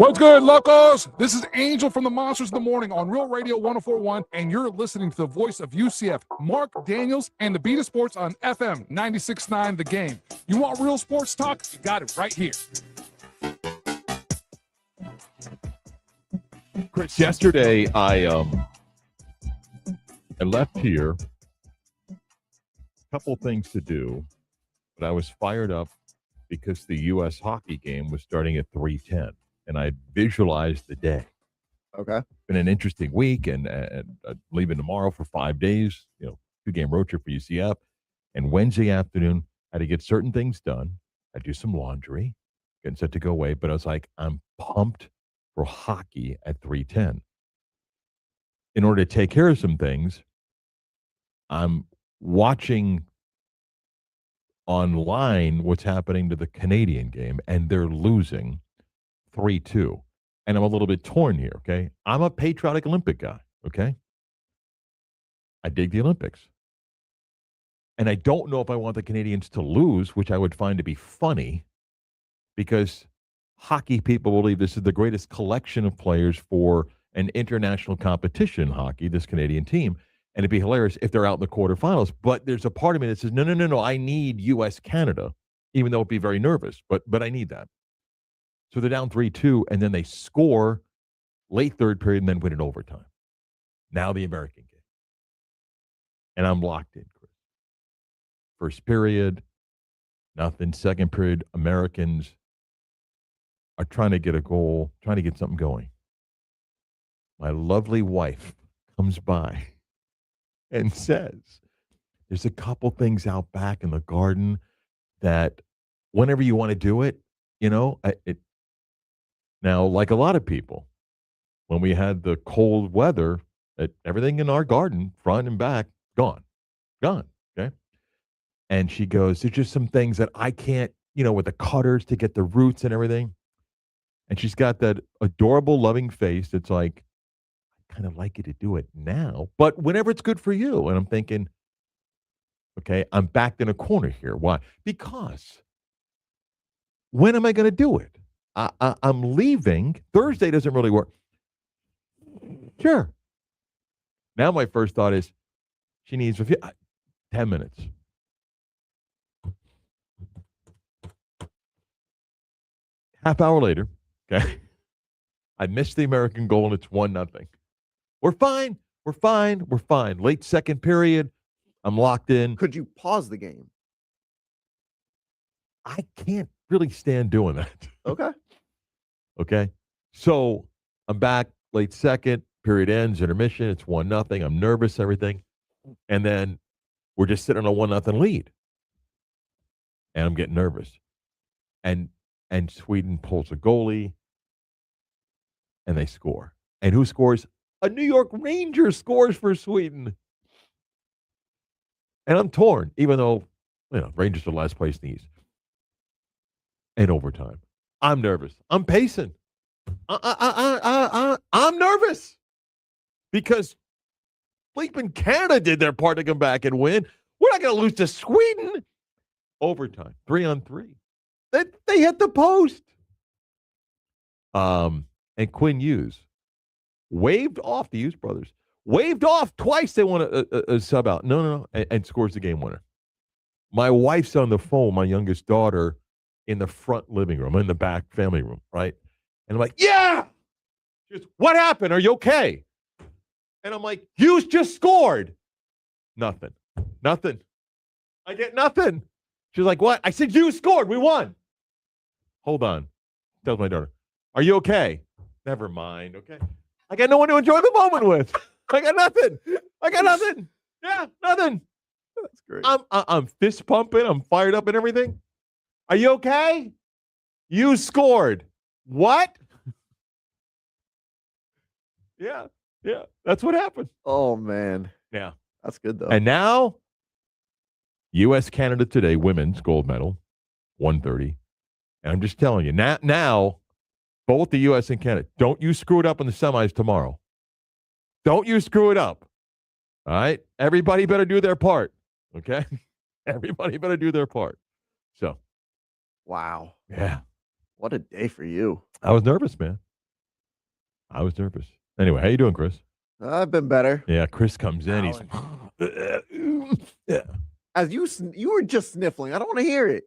What's good, locos? This is Angel from the Monsters in the Morning on Real Radio 104.1, and you're listening to the voice of UCF, Marc Daniels, and the Beat of Sports on FM 96.9 The Game. You want real sports talk? You got it right here. Chris, yesterday I left here, a couple things to do, but I was fired up because the U.S. hockey game was starting at 3:10, and I visualized the day. Okay. Been an interesting week, and leaving tomorrow for 5 days, 2-game road trip for UCF, and Wednesday afternoon, I had to get certain things done. I do some laundry, getting set to go away, but I was like, I'm pumped for hockey at 3:10. In order to take care of some things, I'm watching online what's happening to the Canadian game, and they're losing 3-2. And I'm a little bit torn here, okay? I'm a patriotic Olympic guy, okay? I dig the Olympics. And I don't know if I want the Canadians to lose, which I would find to be funny, because hockey people believe this is the greatest collection of players for an international competition in hockey, this Canadian team. And it'd be hilarious if they're out in the quarterfinals. But there's a part of me that says, no, I need U.S.-Canada, even though it'd be very nervous. But I need that. So they're down 3-2, and then they score late third period and then win in overtime. Now the American game. And I'm locked in, Chris. First period, nothing. Second period, Americans are trying to get a goal, trying to get something going. My lovely wife comes by and says, there's a couple things out back in the garden that whenever you want to do it, now, like a lot of people, when we had the cold weather, everything in our garden, front and back, gone, okay? And she goes, there's just some things that I can't, with the cutters to get the roots and everything. And she's got that adorable, loving face that's like, I kind of like you to do it now, but whenever it's good for you. And I'm thinking, okay, I'm backed in a corner here. Why? Because when am I going to do it? I'm leaving. Thursday doesn't really work. Sure. Now my first thought is she needs 10 minutes. Half hour later, okay, I missed the American goal, and it's 1-0. We're fine. Late second period, I'm locked in. Could you pause the game? I can't really stand doing that. Okay. So I'm back late second, period ends, intermission, it's 1-0. I'm nervous, everything. And then we're just sitting on a 1-0 lead. And I'm getting nervous. And Sweden pulls a goalie, and they score. And who scores? A New York Ranger scores for Sweden. And I'm torn, even though, Rangers are last place in the East. And overtime. I'm nervous. I'm pacing. I'm nervous. Because bleeping Canada did their part to come back and win. We're not going to lose to Sweden. Overtime. 3-on-3. They hit the post. And Quinn Hughes waved off, the Hughes brothers, waved off twice. They want a sub out. No. And scores the game winner. My wife's on the phone, my youngest daughter, in the front living room, in the back family room, right? And I'm like, yeah! She goes, what happened? Are you okay? And I'm like, Hughes just scored. Nothing. I get nothing. She's like, what? I said, Hughes scored. We won. Hold on. Tells my daughter, are you okay? Never mind, okay? I got no one to enjoy the moment with. I got nothing. Yeah, nothing. That's great. I'm fist pumping. I'm fired up and everything. Are you okay? You scored. What? Yeah. That's what happened. Oh, man. Yeah. That's good, though. And now, U.S.-Canada today, women's gold medal, 130. And I'm just telling you, now, both the U.S. and Canada, don't you screw it up in the semis tomorrow. Don't you screw it up. All right? Everybody better do their part. Okay? Everybody better do their part. So. Wow. Yeah. What a day for you. I was nervous, man. I was nervous. Anyway, how you doing, Chris? I've been better. Yeah, Chris comes in. He's yeah. As you were just sniffling. I don't want to hear it.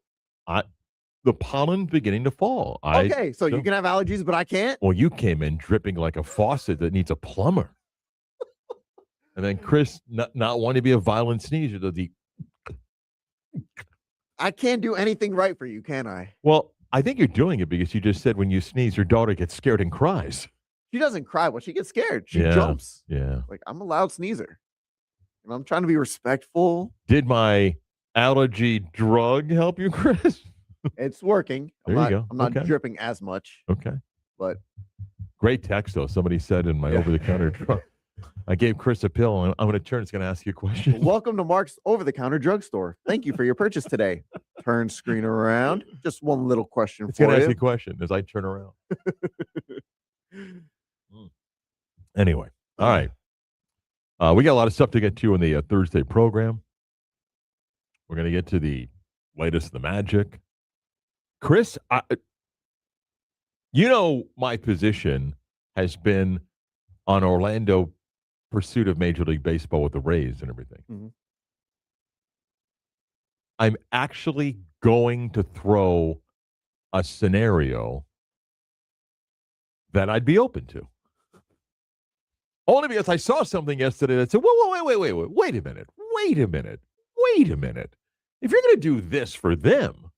The pollen's beginning to fall. Okay, so you can have allergies, but I can't? Well, you came in dripping like a faucet that needs a plumber. And then Chris, not wanting to be a violent sneezer, I can't do anything right for you, can I? Well, I think you're doing it because you just said when you sneeze, your daughter gets scared and cries. She doesn't cry, but she gets scared. She jumps. Yeah. Like, I'm a loud sneezer. And I'm trying to be respectful. Did my allergy drug help you, Chris? It's working. There you go. I'm not dripping as much. Okay. But great text, though. Somebody said in my over-the-counter drug. I gave Chris a pill, and I'm going to turn. It's going to ask you a question. Welcome to Mark's over-the-counter drugstore. Thank you for your purchase today. Turn screen around. Just one little question it's for you. It's going to ask you a question as I turn around. Anyway, all right. We got a lot of stuff to get to in the Thursday program. We're going to get to the latest of the Magic. Chris, my position has been on Orlando pursuit of Major League Baseball with the Rays and everything. Mm-hmm. I'm actually going to throw a scenario that I'd be open to. Only because I saw something yesterday that said, wait a minute. If you're going to do this for them,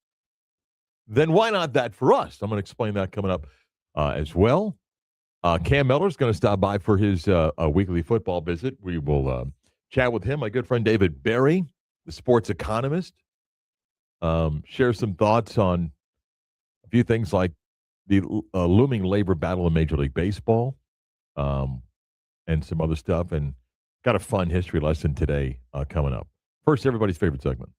then why not that for us? I'm going to explain that coming up as well. Cam Miller's going to stop by for his weekly football visit. We will chat with him. My good friend David Berry, the sports economist, share some thoughts on a few things like the looming labor battle in Major League Baseball and some other stuff. And got a fun history lesson today coming up. First, everybody's favorite segment.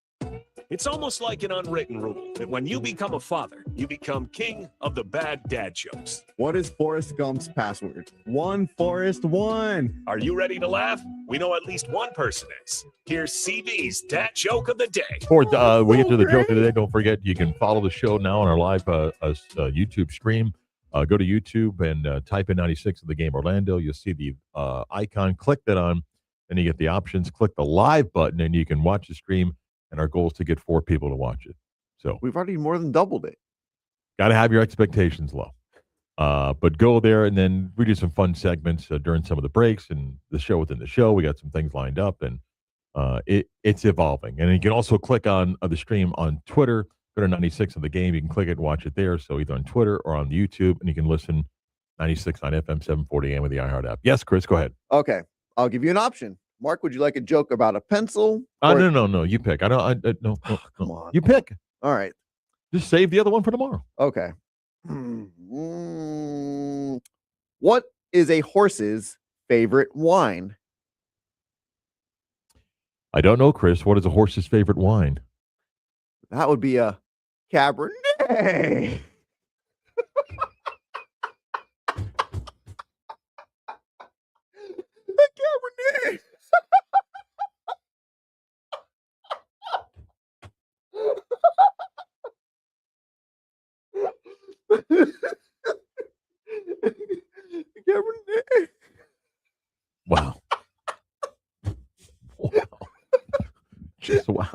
It's almost like an unwritten rule that when you become a father, you become king of the bad dad jokes. What is Forrest Gump's password? 1Forrest1. Are you ready to laugh? We know at least one person is. Here's CB's dad joke of the day. Before we get to the joke of the day, don't forget you can follow the show now on our live YouTube stream. Go to YouTube and type in 96 of the game Orlando. You'll see the icon. Click that on, and you get the options. Click the live button, and you can watch the stream. And our goal is to get 4 people to watch it. So we've already more than doubled it. Got to have your expectations low. But go there, and then we do some fun segments during some of the breaks and the show within the show. We got some things lined up, and it's evolving. And you can also click on the stream on Twitter. Go to 96 of the game. You can click it and watch it there. So either on Twitter or on YouTube, and you can listen 96 on FM 740 AM with the iHeart app. Yes, Chris, go ahead. Okay, I'll give you an option. Mark, would you like a joke about a pencil? No. You pick. No. Come on. You pick. All right. Just save the other one for tomorrow. Okay. What is a horse's favorite wine? I don't know, Chris. What is a horse's favorite wine? That would be a Cabernet. A Cabernet. Cabernet. Wow. Wow. Just wow.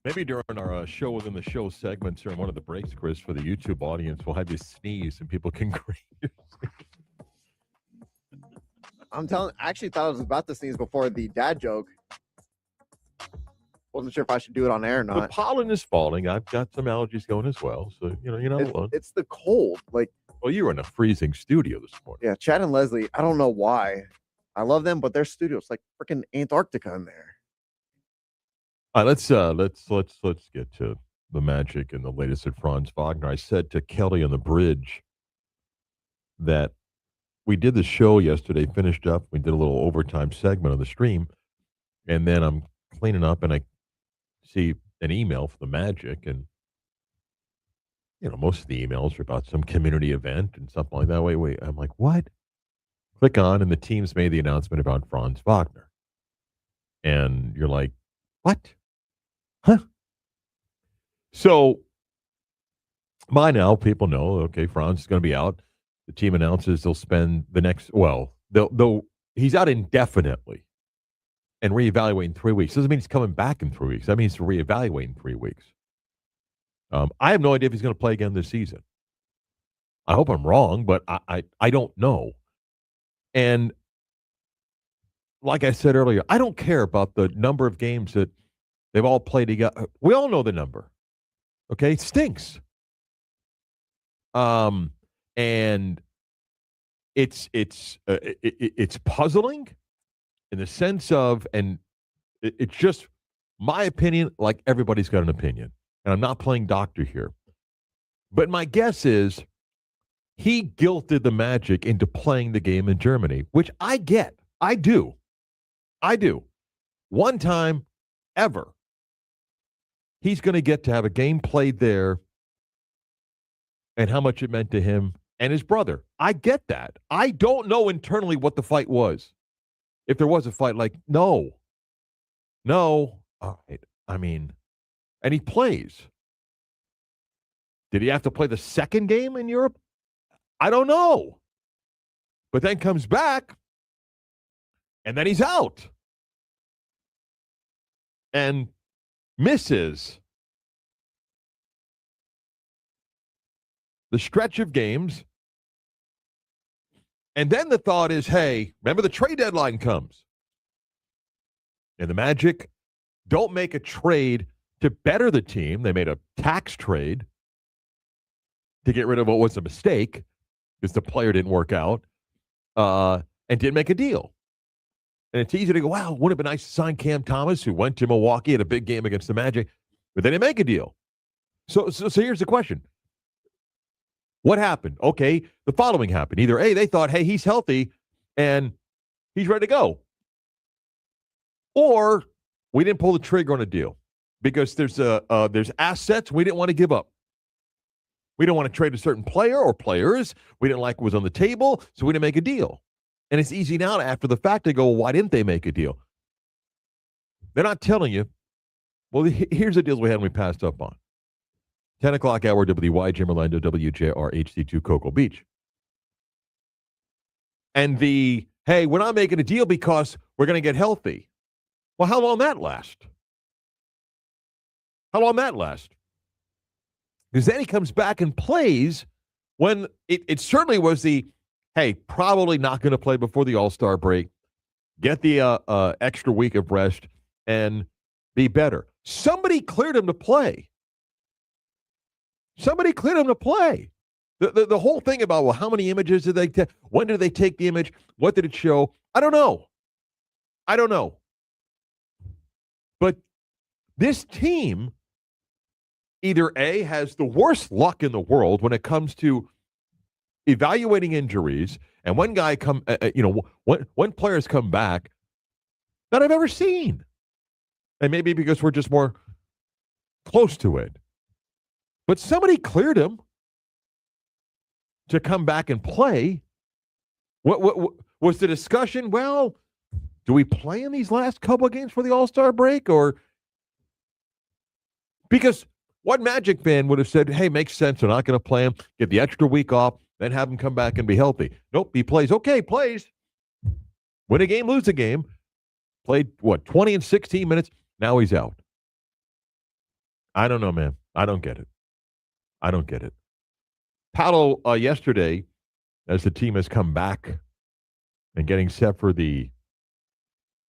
Maybe during our show within the show segments or in one of the breaks, Chris, for the YouTube audience, we'll have you sneeze and people can grade you. I actually thought I was about to sneeze before the dad joke. Wasn't sure if I should do it on air or The not. pollen is falling. I've got some allergies going as well. So, you're not alone. It's the cold. Like, Well, you were in a freezing studio this morning. yeah, Chad and Leslie, I don't know why. I love them, but their studio's like freaking Antarctica in there. All right, let's get to the Magic and the latest at Franz Wagner. I said to Kelly on the bridge that we did the show yesterday, finished up. We did a little overtime segment of the stream, and then I'm cleaning up and I see an email from the Magic, and most of the emails are about some community event and something like that. Wait. I'm like, what? Click on, and the team's made the announcement about Franz Wagner. And you're like, what? Huh? So by now, people know, okay, Franz is going to be out. The team announces they'll spend the next, he's out indefinitely and reevaluate in 3 weeks. Doesn't mean he's coming back in 3 weeks. That means to reevaluate in 3 weeks. I have no idea if he's going to play again this season. I hope I'm wrong, but I don't know. And like I said earlier, I don't care about the number of games that they've all played together. We all know the number. Okay? It stinks. And it's puzzling in the sense of, and it's just my opinion, like everybody's got an opinion. And I'm not playing doctor here. But my guess is he guilted the Magic into playing the game in Germany, which I get. I do. One time ever, he's going to get to have a game played there and how much it meant to him and his brother. I get that. I don't know internally what the fight was. If there was a fight, like, no. All right. I mean, and he plays. Did he have to play the second game in Europe? I don't know. But then comes back, and then he's out. And misses the stretch of games. And then the thought is, hey, remember the trade deadline comes. And the Magic don't make a trade to better the team. They made a tax trade to get rid of what was a mistake because the player didn't work out and didn't make a deal. And it's easy to go, wow, wouldn't it be nice to sign Cam Thomas, who went to Milwaukee at a big game against the Magic, but they didn't make a deal. So here's the question. What happened? Okay, the following happened. Either A, they thought, hey, he's healthy and he's ready to go. Or we didn't pull the trigger on a deal because there's assets we didn't want to give up. We don't want to trade a certain player or players. We didn't like what was on the table, so we didn't make a deal. And it's easy now after the fact to go, well, why didn't they make a deal? They're not telling you. Well, here's the deals we had and we passed up on. 10 o'clock hour, WYJ Orlando, WJR HD2 Cocoa Beach. And hey, we're not making a deal because we're going to get healthy. Well, how long that last? Because then he comes back and plays when it certainly was hey, probably not going to play before the All-Star break, get the extra week of rest, and be better. Somebody cleared him to play. The whole thing about, well, how many images did they take? When did they take the image? What did it show? I don't know. But this team either A, has the worst luck in the world when it comes to evaluating injuries, and when when players come back that I've ever seen. And maybe because we're just more close to it. But somebody cleared him to come back and play. What was the discussion? Well, do we play in these last couple of games for the All-Star break? Or because what Magic fan would have said, hey, makes sense. They're not going to play him. Get the extra week off, then have him come back and be healthy. Nope, he plays. Okay, plays. Win a game, lose a game. Played, 20 and 16 minutes. Now he's out. I don't know, man. I don't get it. Paolo, yesterday, as the team has come back and getting set for the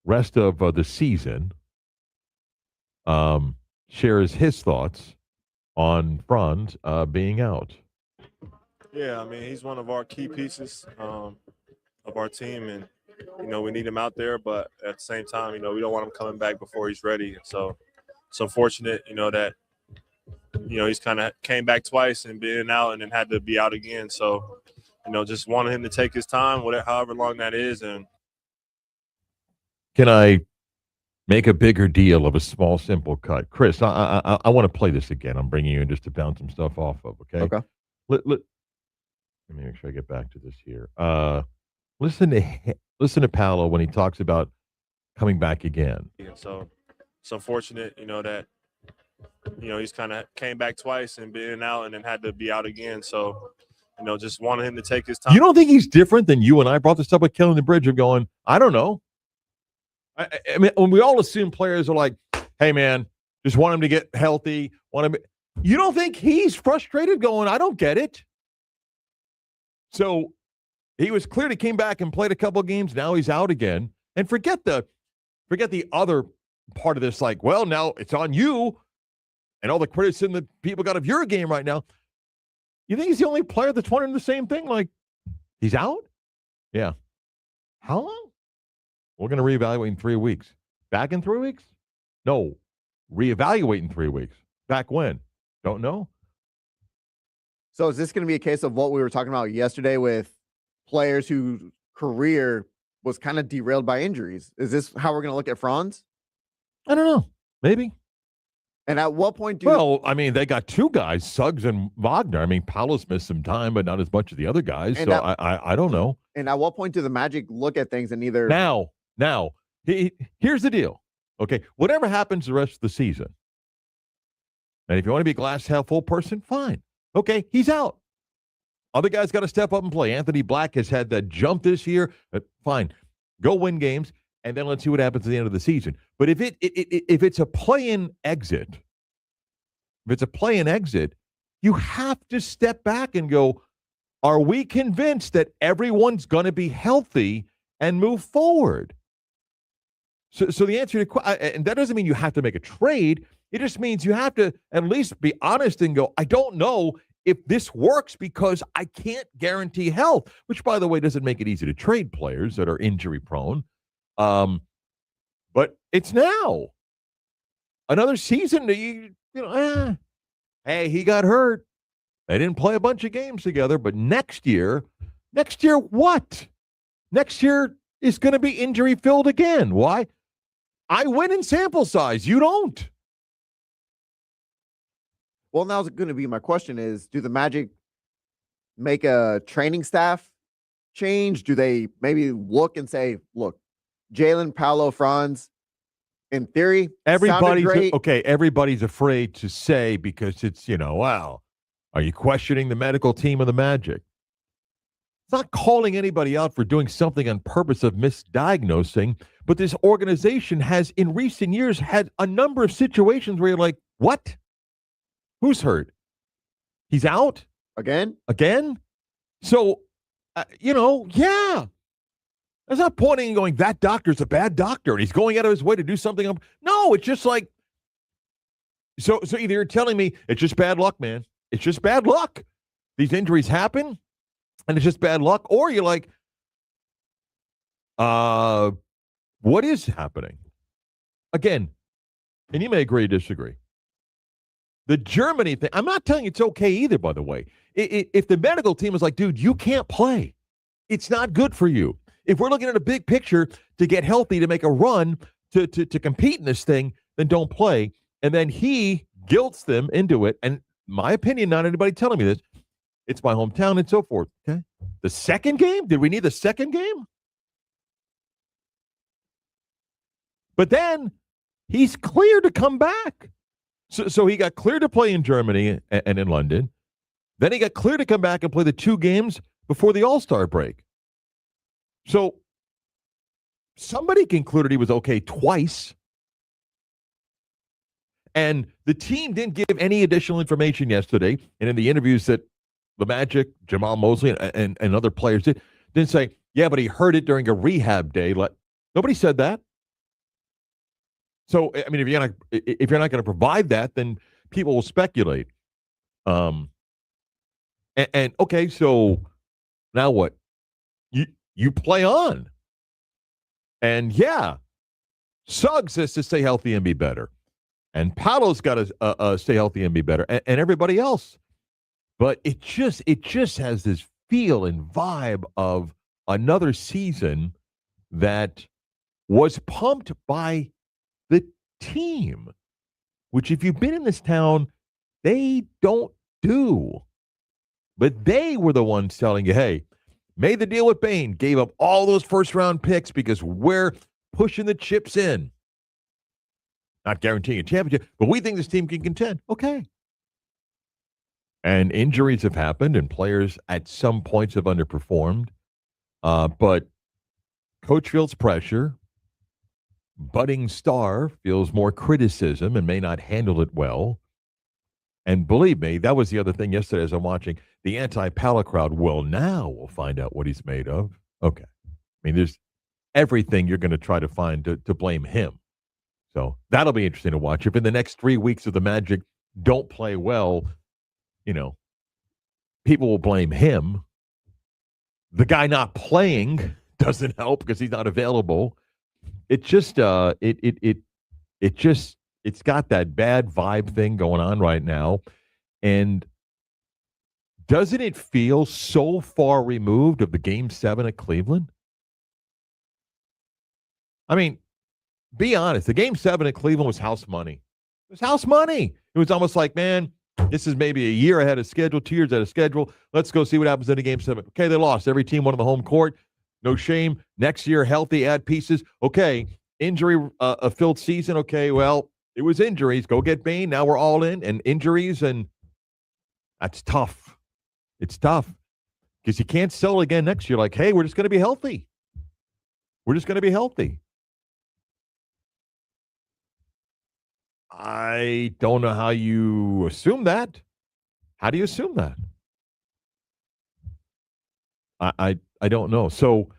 rest of the season, shares his thoughts on Franz being out. Yeah, I mean, he's one of our key pieces of our team, and we need him out there. But at the same time, we don't want him coming back before he's ready. And so it's unfortunate, that he's kind of came back twice and been out and then had to be out again. So just wanted him to take his time, whatever, however long that is. And can I make a bigger deal of a small, simple cut? Chris, I want to play this again. I'm bringing you in just to bounce some stuff off of, okay? Okay. Let me make sure I get back to this here. Listen to Paolo when he talks about coming back again. so it's unfortunate, that he's kind of came back twice and been out and then had to be out again. So just wanted him to take his time. You don't think he's different than you and I brought this up with Killing the Bridge of going, I don't know. I mean, when we all assume players are like, hey, man, just want him to get healthy. You don't think he's frustrated going, I don't get it? So he was clear he came back and played a couple of games. Now he's out again. And forget the other part of this, like, well, now it's on you and all the criticism that people got of your game right now. You think he's the only player that's wondering the same thing? Like, he's out? Yeah. How long? We're going to reevaluate in 3 weeks. Back in 3 weeks? No. Reevaluate in 3 weeks. Back when? Don't know. So is this going to be a case of what we were talking about yesterday with players whose career was kind of derailed by injuries? Is this how we're going to look at Franz? I don't know. Maybe. And at what point Well, I mean, they got two guys, Suggs and Wagner. I mean, Paolo's missed some time, but not as much as the other guys. And so I don't know. And at what point do the Magic look at things and either Now, here's the deal. Okay, whatever happens the rest of the season, and if you want to be a glass half full person, fine. Okay, he's out. Other guys got to step up and play. Anthony Black has had that jump this year. Fine, go win games, and then let's see what happens at the end of the season. But if it's a play-in exit, you have to step back and go, are we convinced that everyone's going to be healthy and move forward? So the answer to, and that doesn't mean you have to make a trade. It just means you have to at least be honest and go, I don't know if this works because I can't guarantee health, which, by the way, doesn't make it easy to trade players that are injury prone. But it's now. Another season, hey, he got hurt. They didn't play a bunch of games together, but next year what? Next year is going to be injury-filled again. Why? I win in sample size. You don't. Well, now going to be my question is, do the Magic make a training staff change? Do they maybe look and say, look, Jalen, Paolo, Franz, in theory, everybody's afraid to say because it's, wow, are you questioning the medical team of the Magic? It's not calling anybody out for doing something on purpose of misdiagnosing, but this organization has in recent years had a number of situations where you're like, what? Who's hurt? He's out? Again? So, yeah. That's not pointing and going, that doctor's a bad doctor and he's going out of his way to do something. No, it's just like, so either you're telling me it's just bad luck, man. It's just bad luck. These injuries happen. And it's just bad luck, or you're like, what is happening? Again, and you may agree or disagree. The Germany thing, I'm not telling you it's okay either, by the way. If the medical team is like, dude, you can't play. It's not good for you. If we're looking at a big picture to get healthy, to make a run, to compete in this thing, then don't play. And then he guilts them into it. And my opinion, not anybody telling me this, it's my hometown and so forth. Okay. The second game? Did we need the second game? But then he's clear to come back. So he got cleared to play in Germany and in London. Then he got clear to come back and play the 2 games before the All-Star break. So somebody concluded he was okay twice. And the team didn't give any additional information yesterday. And in the interviews that the Magic, Jamal Mosley, and other players didn't say, yeah, but he heard it during a rehab day. Nobody said that. So, I mean, if you're not going to provide that, then people will speculate. And okay, so now what? You play on. And yeah, Suggs has to stay healthy and be better. And Paolo's got to stay healthy and be better. And everybody else. But it just has this feel and vibe of another season that was pumped by the team, which if you've been in this town, they don't do. But they were the ones telling you, hey, made the deal with Bain, gave up all those first-round picks because we're pushing the chips in. Not guaranteeing a championship, but we think this team can contend. Okay. And injuries have happened, and players at some points have underperformed. But Coach feels pressure. Budding star feels more criticism and may not handle it well. And believe me, that was the other thing yesterday as I'm watching. The anti-Pala crowd, we'll find out what he's made of. Okay. I mean, there's everything you're going to try to find to blame him. So that'll be interesting to watch. If in the next 3 weeks of the Magic don't play well, people will blame him. The guy not playing doesn't help because he's not available. It just it's got that bad vibe thing going on right now. And doesn't it feel so far removed of the Game 7 at Cleveland? I mean, be honest. The Game 7 at Cleveland was house money. It was house money. It was almost like, man, this is maybe a year ahead of schedule, 2 years ahead of schedule. Let's go see what happens in the Game 7. Okay, they lost. Every team won on the home court. No shame. Next year, healthy, add pieces. Okay, injury-filled season. Okay, well, it was injuries. Go get Bain. Now we're all in. And injuries, and that's tough. It's tough because you can't sell again next year like, hey, we're just going to be healthy. We're just going to be healthy. I don't know how you assume that. How do you assume that? I don't know. So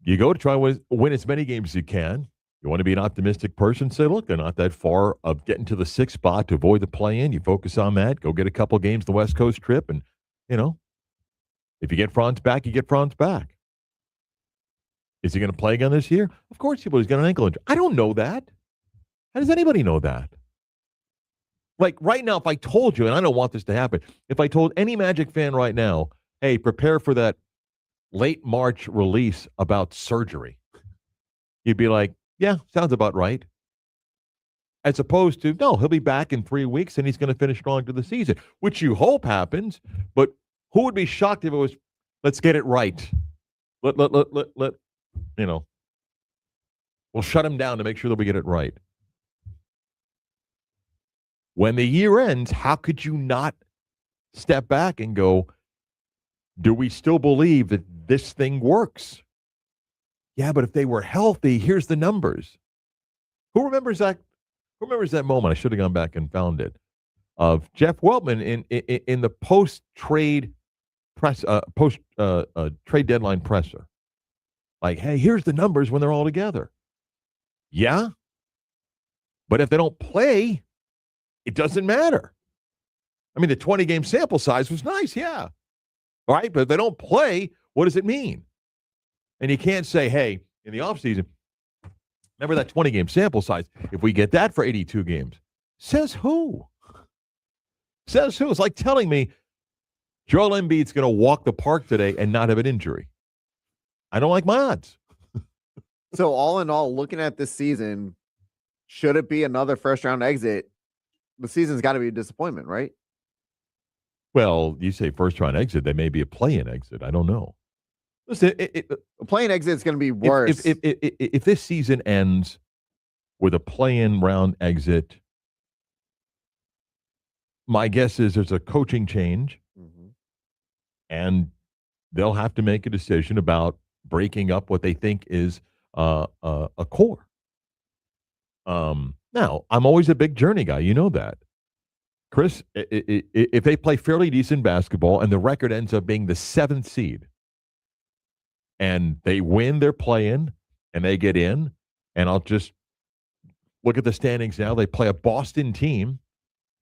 you go to try to win as many games as you can. You want to be an optimistic person? Say, look, they're not that far of getting to the 6th spot to avoid the play-in. You focus on that. Go get a couple games the West Coast trip. And, if you get Franz back, you get Franz back. Is he going to play again this year? Of course he will. He's got an ankle injury. I don't know that. How does anybody know that? Like right now, if I told you, and I don't want this to happen, if I told any Magic fan right now, hey, prepare for that late March release about surgery, you'd be like, yeah, sounds about right. As opposed to, no, he'll be back in 3 weeks and he's going to finish strong to the season, which you hope happens. But who would be shocked if it was, let's get it right. We'll shut him down to make sure that we get it right. When the year ends, how could you not step back and go, do we still believe that this thing works? Yeah, but if they were healthy, here's the numbers. Who remembers that? Who remembers that moment? I should have gone back and found it. Of Jeff Weltman in the post-trade press, trade deadline presser. Like, hey, here's the numbers when they're all together. Yeah, but if they don't play, it doesn't matter. I mean, the 20-game sample size was nice, yeah. All right, but if they don't play, what does it mean? And you can't say, hey, in the offseason, remember that 20-game sample size? If we get that for 82 games, says who? Says who? It's like telling me Joel Embiid's going to walk the park today and not have an injury. I don't like my odds. So all in all, looking at this season, should it be another first-round exit? The season's got to be a disappointment, right? Well, you say first-round exit, they may be a play-in exit. I don't know. Listen, A play-in exit is going to be worse. If this season ends with a play-in round exit, my guess is there's a coaching change, and they'll have to make a decision about breaking up what they think is a core. Now, I'm always a big Journey guy. You know that. Chris, if they play fairly decent basketball and the record ends up being the 7th seed and they win their play-in and they get in, and I'll just look at the standings now. They play a Boston team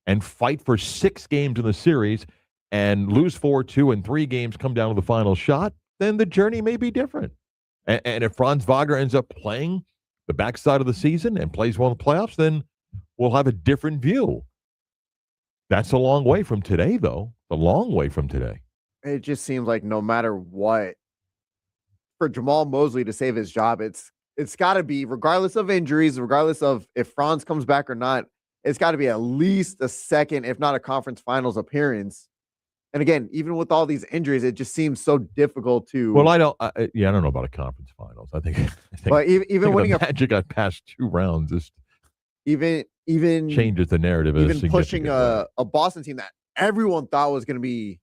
and fight for 6 games in the series and lose 4-2 and 3 games come down to the final shot, then the journey may be different. And if Franz Wagner ends up playing the backside of the season and plays well in the playoffs, then we'll have a different view. That's a long way from today, though. A long way from today. It just seems like no matter what, for Jamal Mosley to save his job, it's got to be, regardless of injuries, regardless of if Franz comes back or not, it's got to be at least a second, if not a conference finals appearance. And again, even with all these injuries, it just seems so difficult to. Well, I don't know about a conference finals. I think But even winning the Magic got past 2 rounds. This even changes the narrative. Even pushing a Boston team that everyone thought was going to be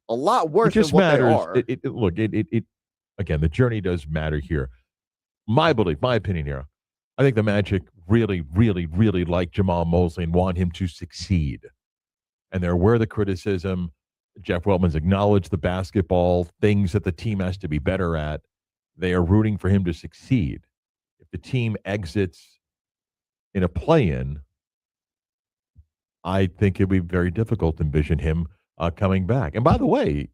a lot worse just than what matters. they are. Look, again, the journey does matter here. My belief, my opinion here, I think the Magic really, really, really like Jamal Mosley and want him to succeed. And they're aware of the criticism. Jeff Weltman's acknowledged the basketball things that the team has to be better at. They are rooting for him to succeed. If the team exits in a play-in, I think it'd be very difficult to envision him coming back. And by the way,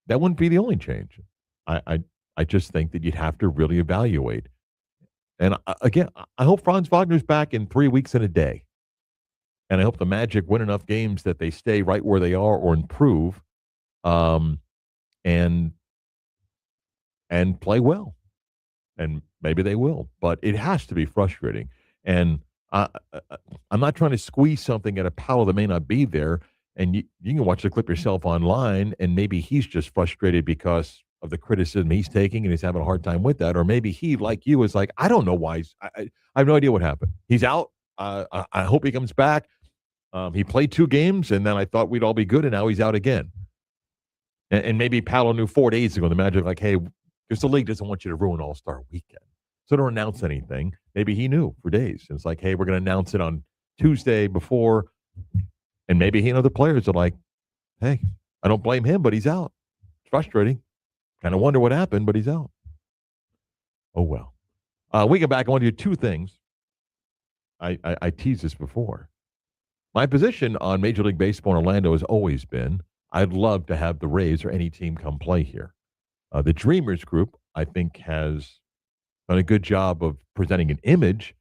that wouldn't be the only change. I just think that you'd have to really evaluate. And again, I hope Franz Wagner's back in 3 weeks and a day. And I hope the Magic win enough games that they stay right where they are or improve, and play well. And maybe they will. But it has to be frustrating. And I'm not trying to squeeze something at a Powell that may not be there. And you can watch the clip yourself online, and maybe he's just frustrated because of the criticism he's taking and he's having a hard time with that. Or maybe he, like you, is like, I don't know why. I have no idea what happened. He's out. I hope he comes back. He played 2 games, and then I thought we'd all be good, and now he's out again. And maybe Powell knew 4 days ago, the Magic, like, hey, because the league doesn't want you to ruin All-Star Weekend. So don't announce anything. Maybe he knew for days. And it's like, hey, we're going to announce it on Tuesday before. And maybe he and other players are like, hey, I don't blame him, but he's out. It's frustrating. Kind of wonder what happened, but he's out. Oh, well. We get back. I want to do 2 things. I teased this before. My position on Major League Baseball in Orlando has always been, I'd love to have the Rays or any team come play here. The Dreamers Group, I think, has done a good job of presenting an image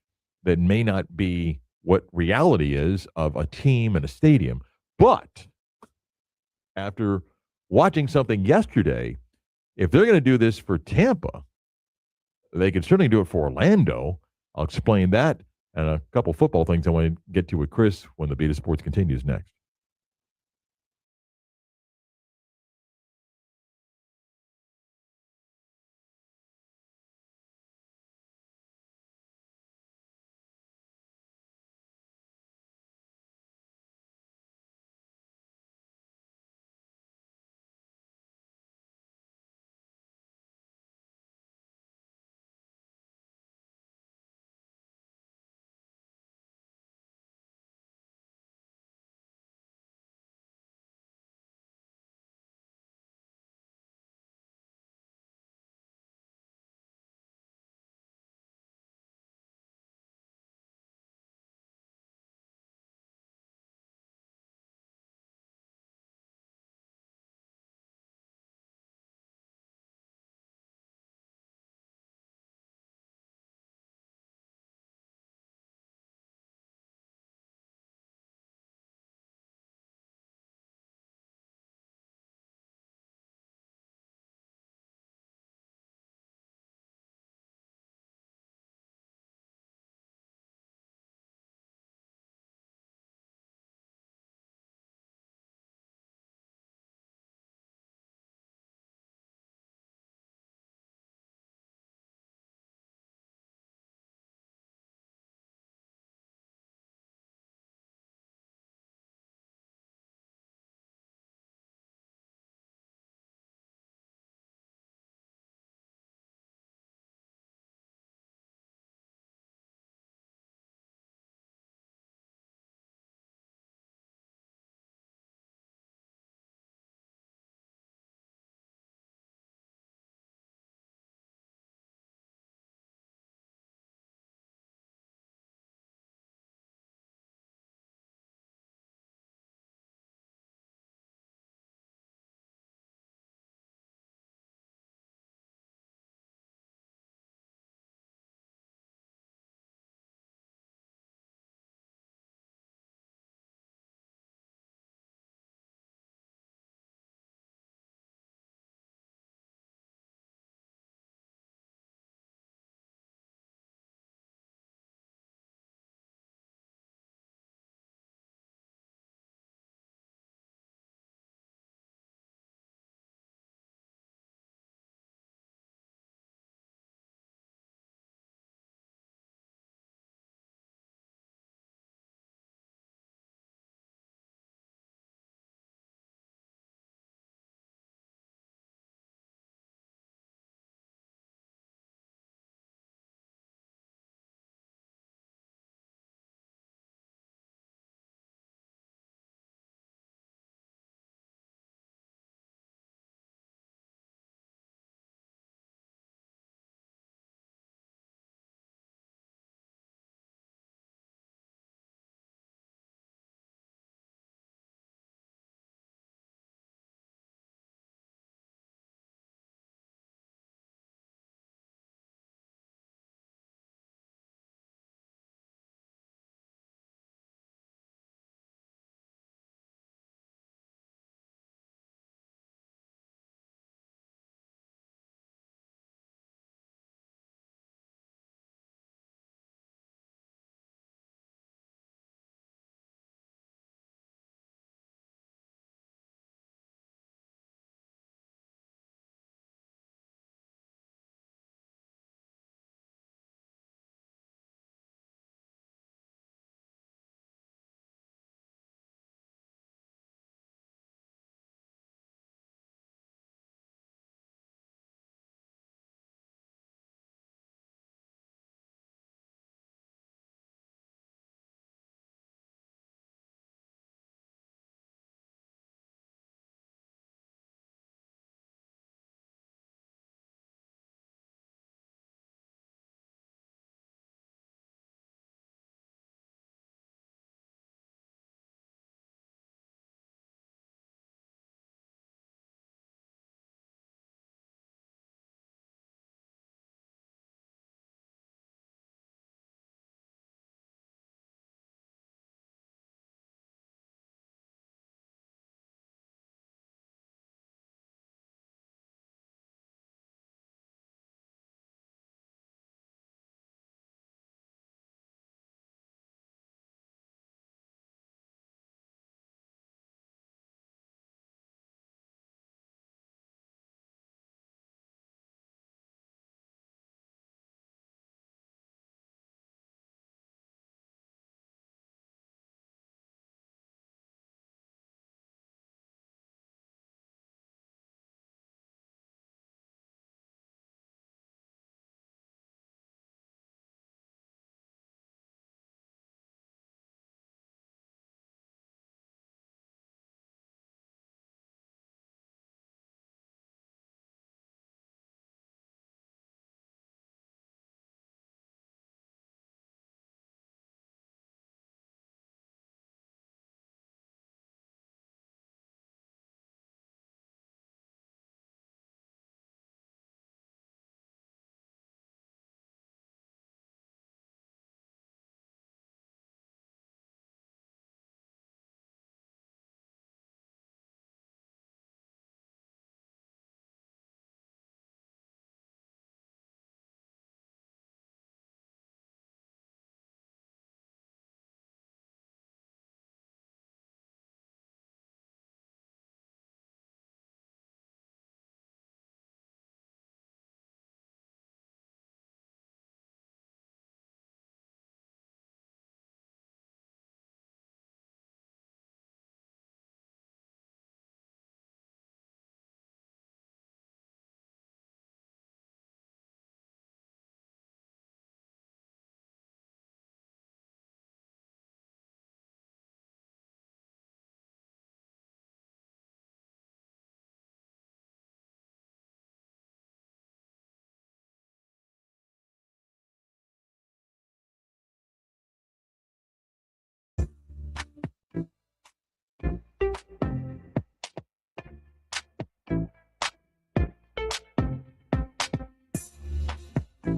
that may not be what reality is of a team and a stadium. But after watching something yesterday, if they're going to do this for Tampa, they can certainly do it for Orlando. I'll explain that and a couple football things I want to get to with Chris when the Beat of Sports continues next.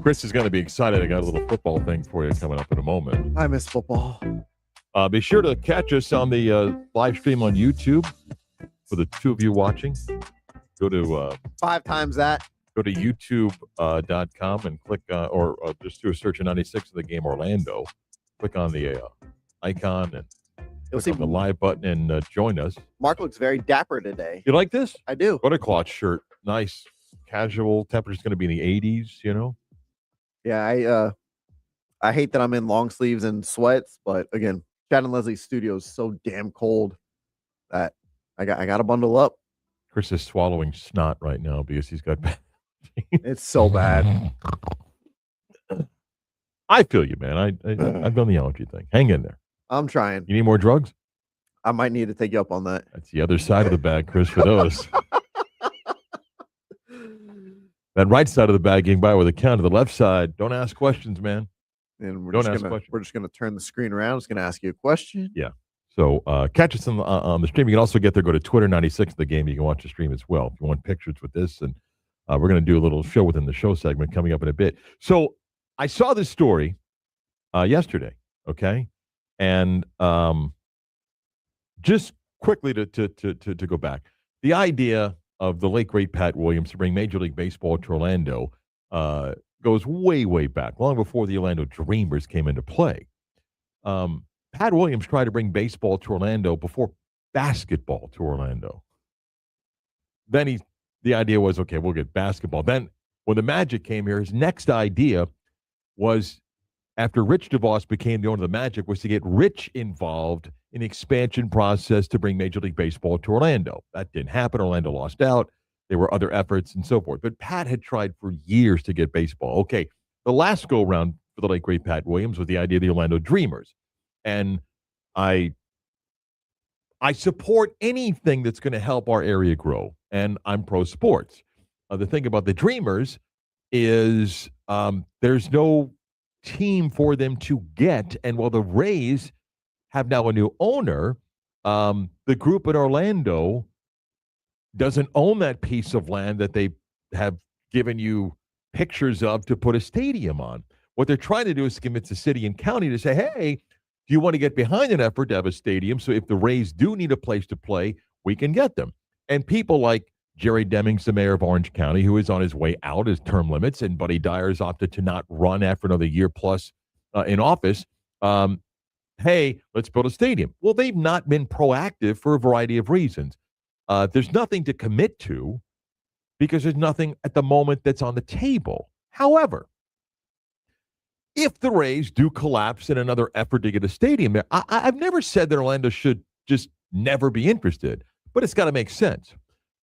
Chris is going to be excited. I got a little football thing for you coming up in a moment. I miss football. Be sure to catch us on the live stream on YouTube. For the two of you watching, go to 5 times that. Go to youtube.com and click or just do a search of 96 of the game Orlando. Click on the icon and You'll click see on the live button and join us. Mark looks very dapper today. You like this? I do. Buttercloth shirt. Nice. Casual. Temperature's going to be in the 80s, you know? Yeah, I hate that I'm in long sleeves and sweats, but again, Chad and Leslie's studio is so damn cold that I got to bundle up. Chris is swallowing snot right now because he's got It's so bad. I feel you, man. I've done the allergy thing. Hang in there. I'm trying. You need more drugs? I might need to take you up on that. That's the other side of the bag, Chris, for those. That right side of the bag getting by with a counter. The left side, don't ask questions, man. And we're Don't just ask gonna questions. we're just gonna turn the screen around. It's gonna ask you a question. Yeah. So catch us on the stream. You can also get there. Go to Twitter 96 of the game. You can watch the stream as well if you want pictures with this. And we're going to do a little show within the show segment coming up in a bit. So I saw this story yesterday. Okay, and just quickly to go back, the idea of the late great Pat Williams to bring Major League Baseball to Orlando goes way back, long before the Orlando Dreamers came into play. Pat Williams tried to bring baseball to Orlando before basketball to Orlando. Then the idea was, okay, we'll get basketball. Then when the Magic came here, his next idea was, after Rich DeVos became the owner of the Magic, was to get Rich involved in the expansion process to bring Major League Baseball to Orlando. That didn't happen. Orlando lost out. There were other efforts and so forth. But Pat had tried for years to get baseball. Okay, the last go-round for the late great Pat Williams was the idea of the Orlando Dreamers. And I support anything that's going to help our area grow, and I'm pro sports. The thing about the Dreamers is there's no team for them to get, and while the Rays have now a new owner, the group in Orlando doesn't own that piece of land that they have given you pictures of to put a stadium on. What they're trying to do is convince the city and county to say, hey, do you want to get behind an effort to have a stadium? So if the Rays do need a place to play, we can get them. And people like Jerry Demings, the mayor of Orange County, who is on his way out, his term limits, and Buddy Dyer's opted to not run after another year plus in office. Hey, let's build a stadium. Well, they've not been proactive for a variety of reasons. There's nothing to commit to because there's nothing at the moment that's on the table. However, if the Rays do collapse in another effort to get a stadium there, I've never said that Orlando should just never be interested, but it's got to make sense.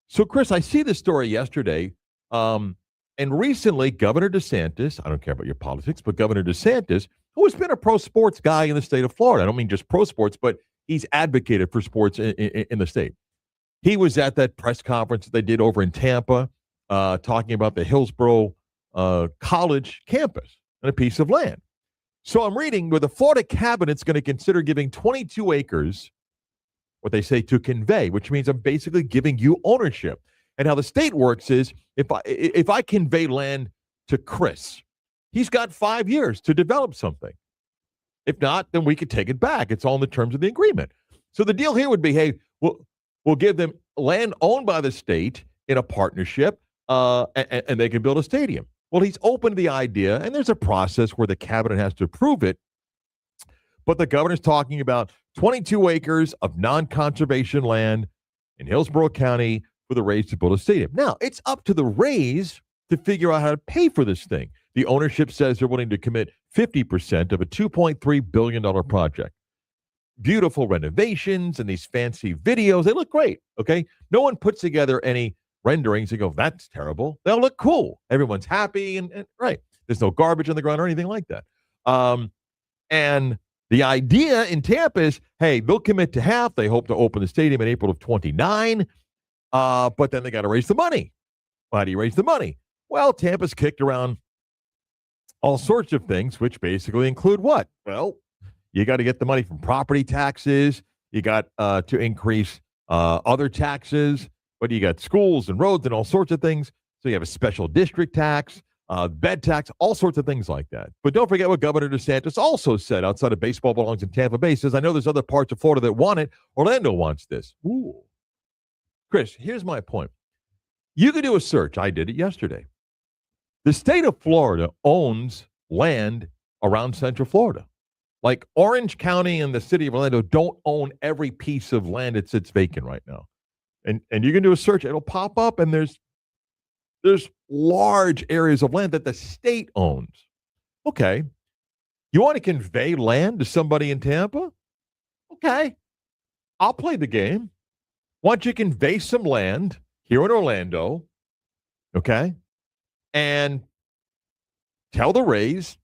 So, Chris, I see this story yesterday, and recently Governor DeSantis, I don't care about your politics, but Governor DeSantis, who has been a pro-sports guy in the state of Florida, I don't mean just pro-sports, but he's advocated for sports in the state. He was at that press conference that they did over in Tampa, talking about the Hillsborough College campus and a piece of land. So I'm reading where the Florida cabinet's going to consider giving 22 acres, what they say, to convey, which means I'm basically giving you ownership. And how the state works is if I convey land to Chris, he's got 5 years to develop something. If not, then we could take it back. It's all in the terms of the agreement. So the deal here would be, hey, we'll give them land owned by the state in a partnership, and they can build a stadium. Well, he's open to the idea, and there's a process where the cabinet has to approve it. But the governor's talking about 22 acres of non-conservation land in Hillsborough County for the Rays to build a stadium. Now, it's up to the Rays to figure out how to pay for this thing. The ownership says they're willing to commit 50% of a $2.3 billion project. Beautiful renovations and these fancy videos. They look great, okay? No one puts together any renderings and go, that's terrible. They'll look cool. Everyone's happy and right. There's no garbage on the ground or anything like that. And the idea in Tampa is, hey, they'll commit to half. They hope to open the stadium in April of 29. But then they got to raise the money. Why do you raise the money? Well, Tampa's kicked around all sorts of things, which basically include what? Well, you got to get the money from property taxes. You got to increase other taxes. But you got schools and roads and all sorts of things. So you have a special district tax. bed tax, all sorts of things like that. But don't forget what Governor DeSantis also said outside of baseball belongs in Tampa Bay. He says, I know there's other parts of Florida that want it. Orlando wants this. Ooh. Chris, here's my point. You could do a search. I did it yesterday. The state of Florida owns land around Central Florida. Like Orange County and the city of Orlando don't own every piece of land that sits vacant right now. And you can do a search. It'll pop up, and there's large areas of land that the state owns. Okay. You want to convey land to somebody in Tampa? Okay. I'll play the game. Why don't you convey some land here in Orlando, okay, and tell the Rays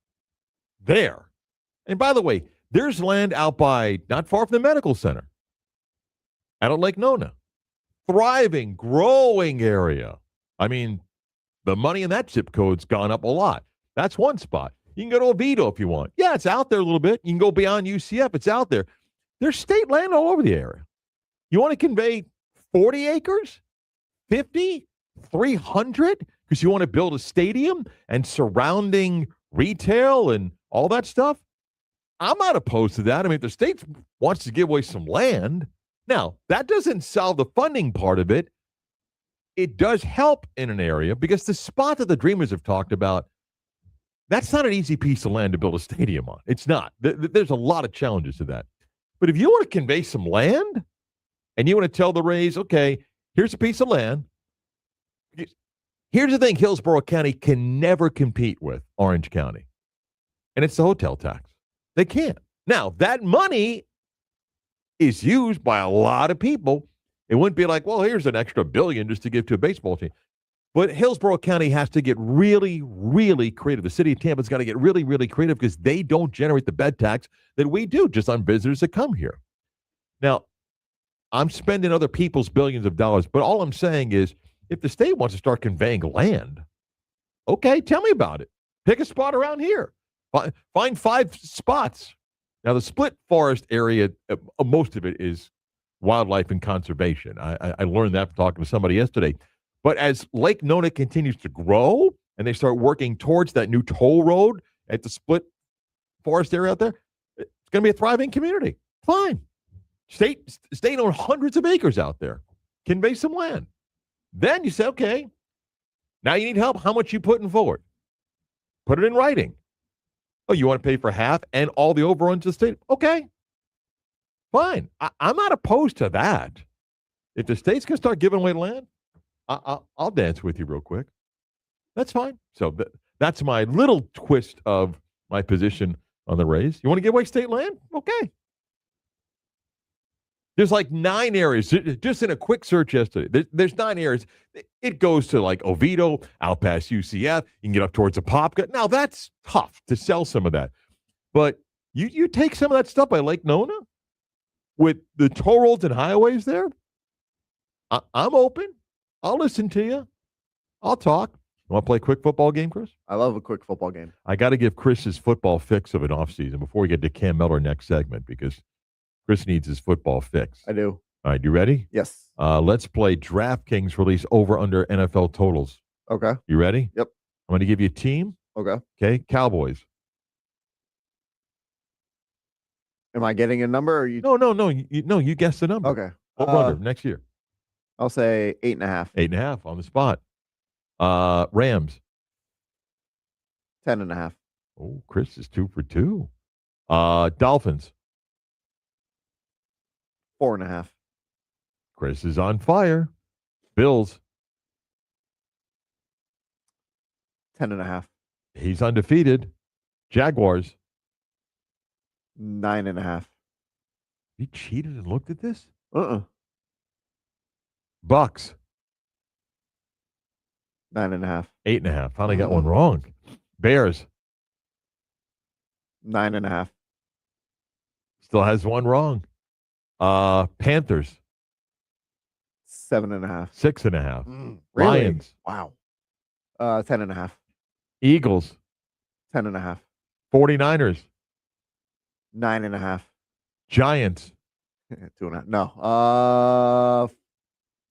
there. And by the way, there's land out by not far from the medical center out at Lake Nona. Thriving, growing area. I mean, the money in that zip code's gone up a lot. That's one spot. You can go to Oviedo if you want. Yeah, it's out there a little bit. You can go beyond UCF. It's out there. There's state land all over the area. You want to convey 40 acres, 50, 300, because you want to build a stadium and surrounding retail and all that stuff? I'm not opposed to that. I mean, if the state wants to give away some land, now, that doesn't solve the funding part of it. It does help in an area because the spot that the Dreamers have talked about, that's not an easy piece of land to build a stadium on. It's not. There's a lot of challenges to that. But if you want to convey some land and you want to tell the Rays, okay, here's a piece of land. Here's the thing Hillsborough County can never compete with Orange County, and it's the hotel tax. They can't. Now, that money is used by a lot of people. It wouldn't be like, well, here's an extra $1 billion just to give to a baseball team. But Hillsborough County has to get really, really creative. The city of Tampa's got to get really, really creative because they don't generate the bed tax that we do just on visitors that come here. Now, I'm spending other people's billions of dollars, but all I'm saying is if the state wants to start conveying land, okay, tell me about it. Pick a spot around here. Find 5 spots. Now, the split forest area, most of it is wildlife and conservation. I learned that from talking to somebody yesterday. But as Lake Nona continues to grow and they start working towards that new toll road at the split forest area out there, it's going to be a thriving community. Fine. State owns hundreds of acres out there. Convey some land. Then you say, okay, now you need help. How much you putting forward? Put it in writing. Oh, you want to pay for half and all the overruns of the state? Okay. Fine. I'm not opposed to that. If the state's going to start giving away land, I'll dance with you real quick. That's fine. So that's my little twist of my position on the Rays. You want to give away state land? Okay. There's like 9 areas, just in a quick search yesterday. There's 9 areas. It goes to like Oviedo, out past UCF. You can get up towards Apopka. Now, that's tough to sell some of that. But you take some of that stuff by Lake Nona with the toll roads and highways there, I'm open. I'll listen to you. I'll talk. You want to play a quick football game, Chris? I love a quick football game. I got to give Chris his football fix of an offseason before we get to Cam Miller next segment because Chris needs his football fix. I do. All right, you ready? Yes. Let's play DraftKings release over/under NFL totals. Okay. You ready? Yep. I'm going to give you a team. Okay. Okay, Cowboys. Am I getting a number or you? No. You guess the number. Okay. Over/under next year. I'll say 8.5. 8.5 on the spot. Rams. 10.5. Oh, Chris is 2 for 2. Dolphins. 4.5. Chris is on fire. Bills. 10.5. He's undefeated. Jaguars. 9.5. You cheated and looked at this? Uh-uh. Bucks. 9.5. 8.5. Finally got one wrong. Bears. 9.5. Still has one wrong. Panthers. 7.5. 6.5. Really? Lions. Wow. 10.5. Eagles. 10.5. 49ers. 9.5. Giants. 2.5. No.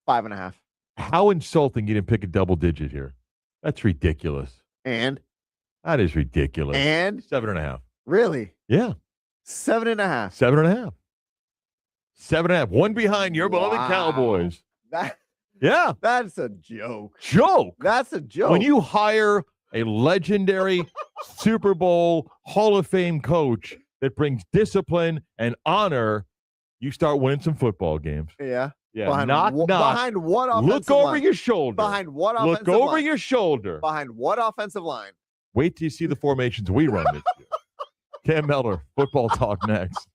5.5. How insulting you didn't pick a double digit here. That's ridiculous. And That is ridiculous. 7.5. Really? Yeah. 7.5. 7.5. 7.5. One behind your beloved Wow. Cowboys. That Yeah. that's a joke. Joke. That's a joke. When you hire a legendary Super Bowl Hall of Fame coach that brings discipline and honor, you start winning some football games. Yeah. Yeah. Behind Knock. Behind what offensive Look over line? your shoulder. Behind what offensive Look over line? your shoulder. Behind what offensive line? Wait till you see the formations we run this year. Cam Miller, football talk next.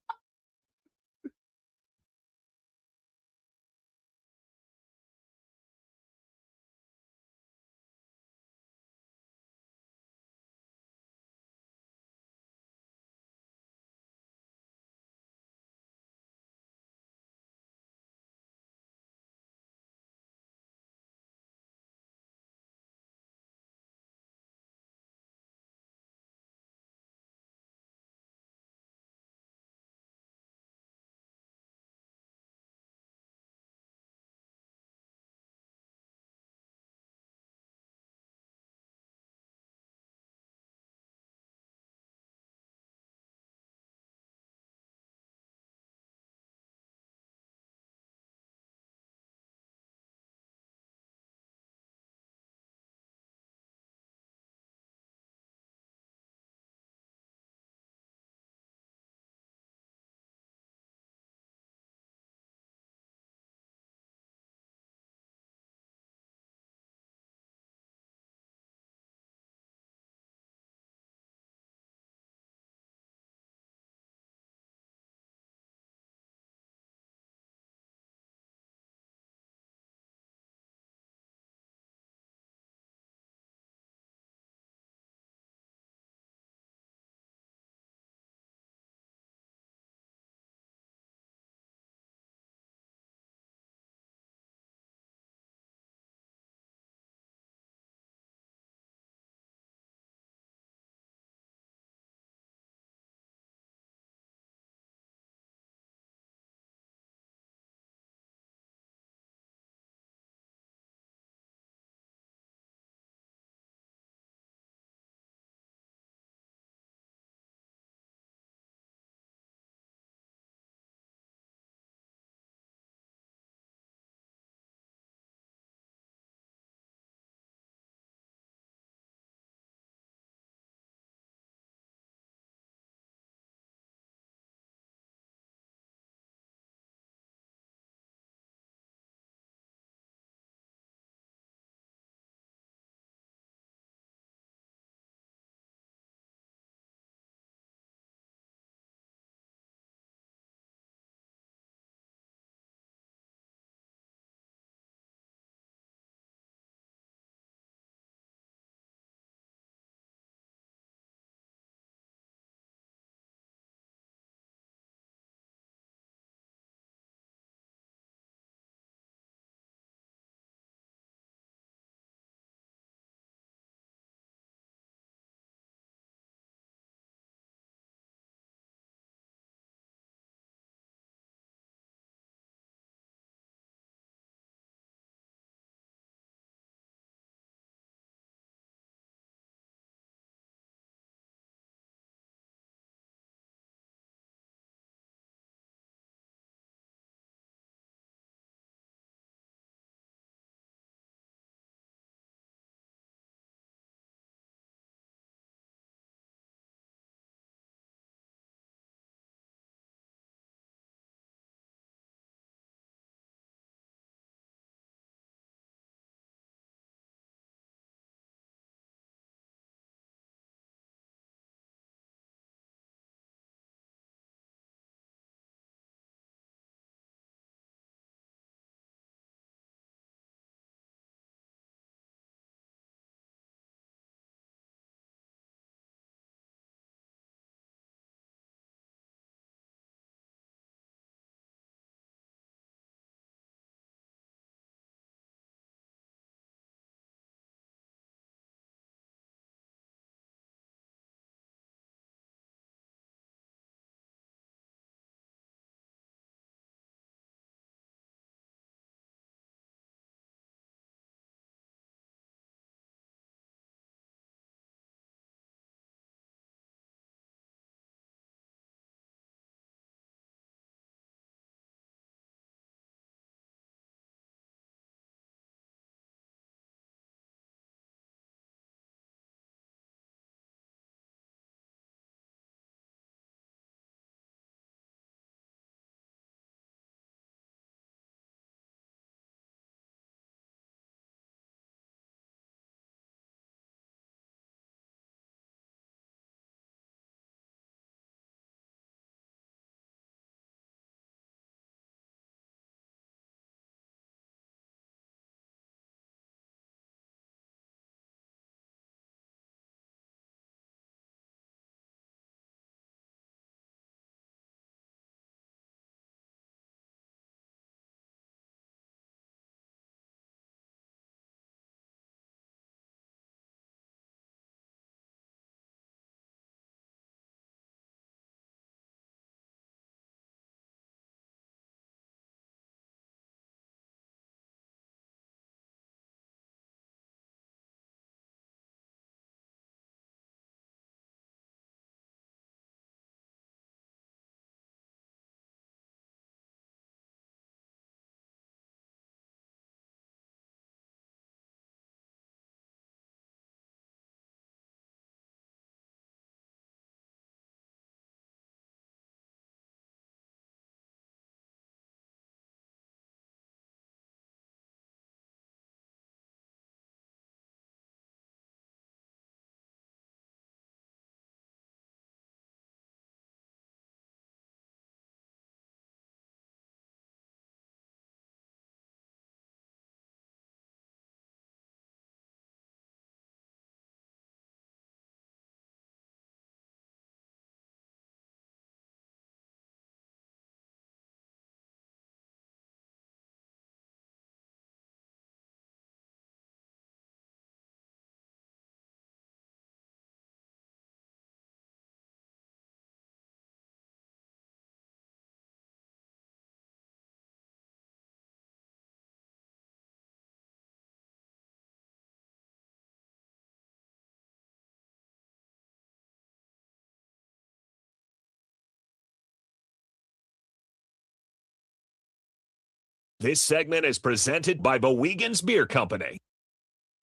This segment is presented by Bowegan's Beer Company.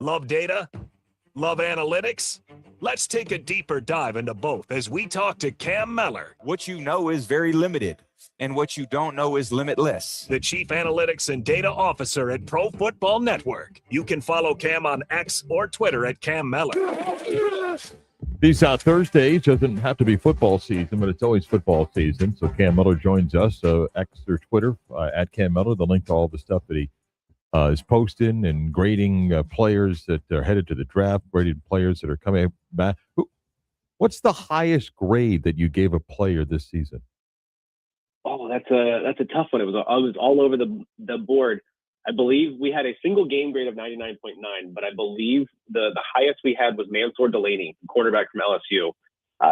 Love data? Love analytics? Let's take a deeper dive into both as we talk to Cam Mellor. What you know is very limited, and what you don't know is limitless. The Chief Analytics and Data Officer at Pro Football Network. You can follow Cam on X or Twitter at Cam Mellor. These Thursdays doesn't have to be football season, but it's always football season. So Cam Mellor joins us, X or Twitter, at Cam Mellor. The link to all the stuff that he is posting and grading players that are headed to the draft, grading players that are coming back. What's the highest grade that you gave a player this season? Oh, that's a tough one. I was all over the board. I believe we had a single game grade of 99.9, but I believe the highest we had was Mansour Delaney, quarterback from LSU,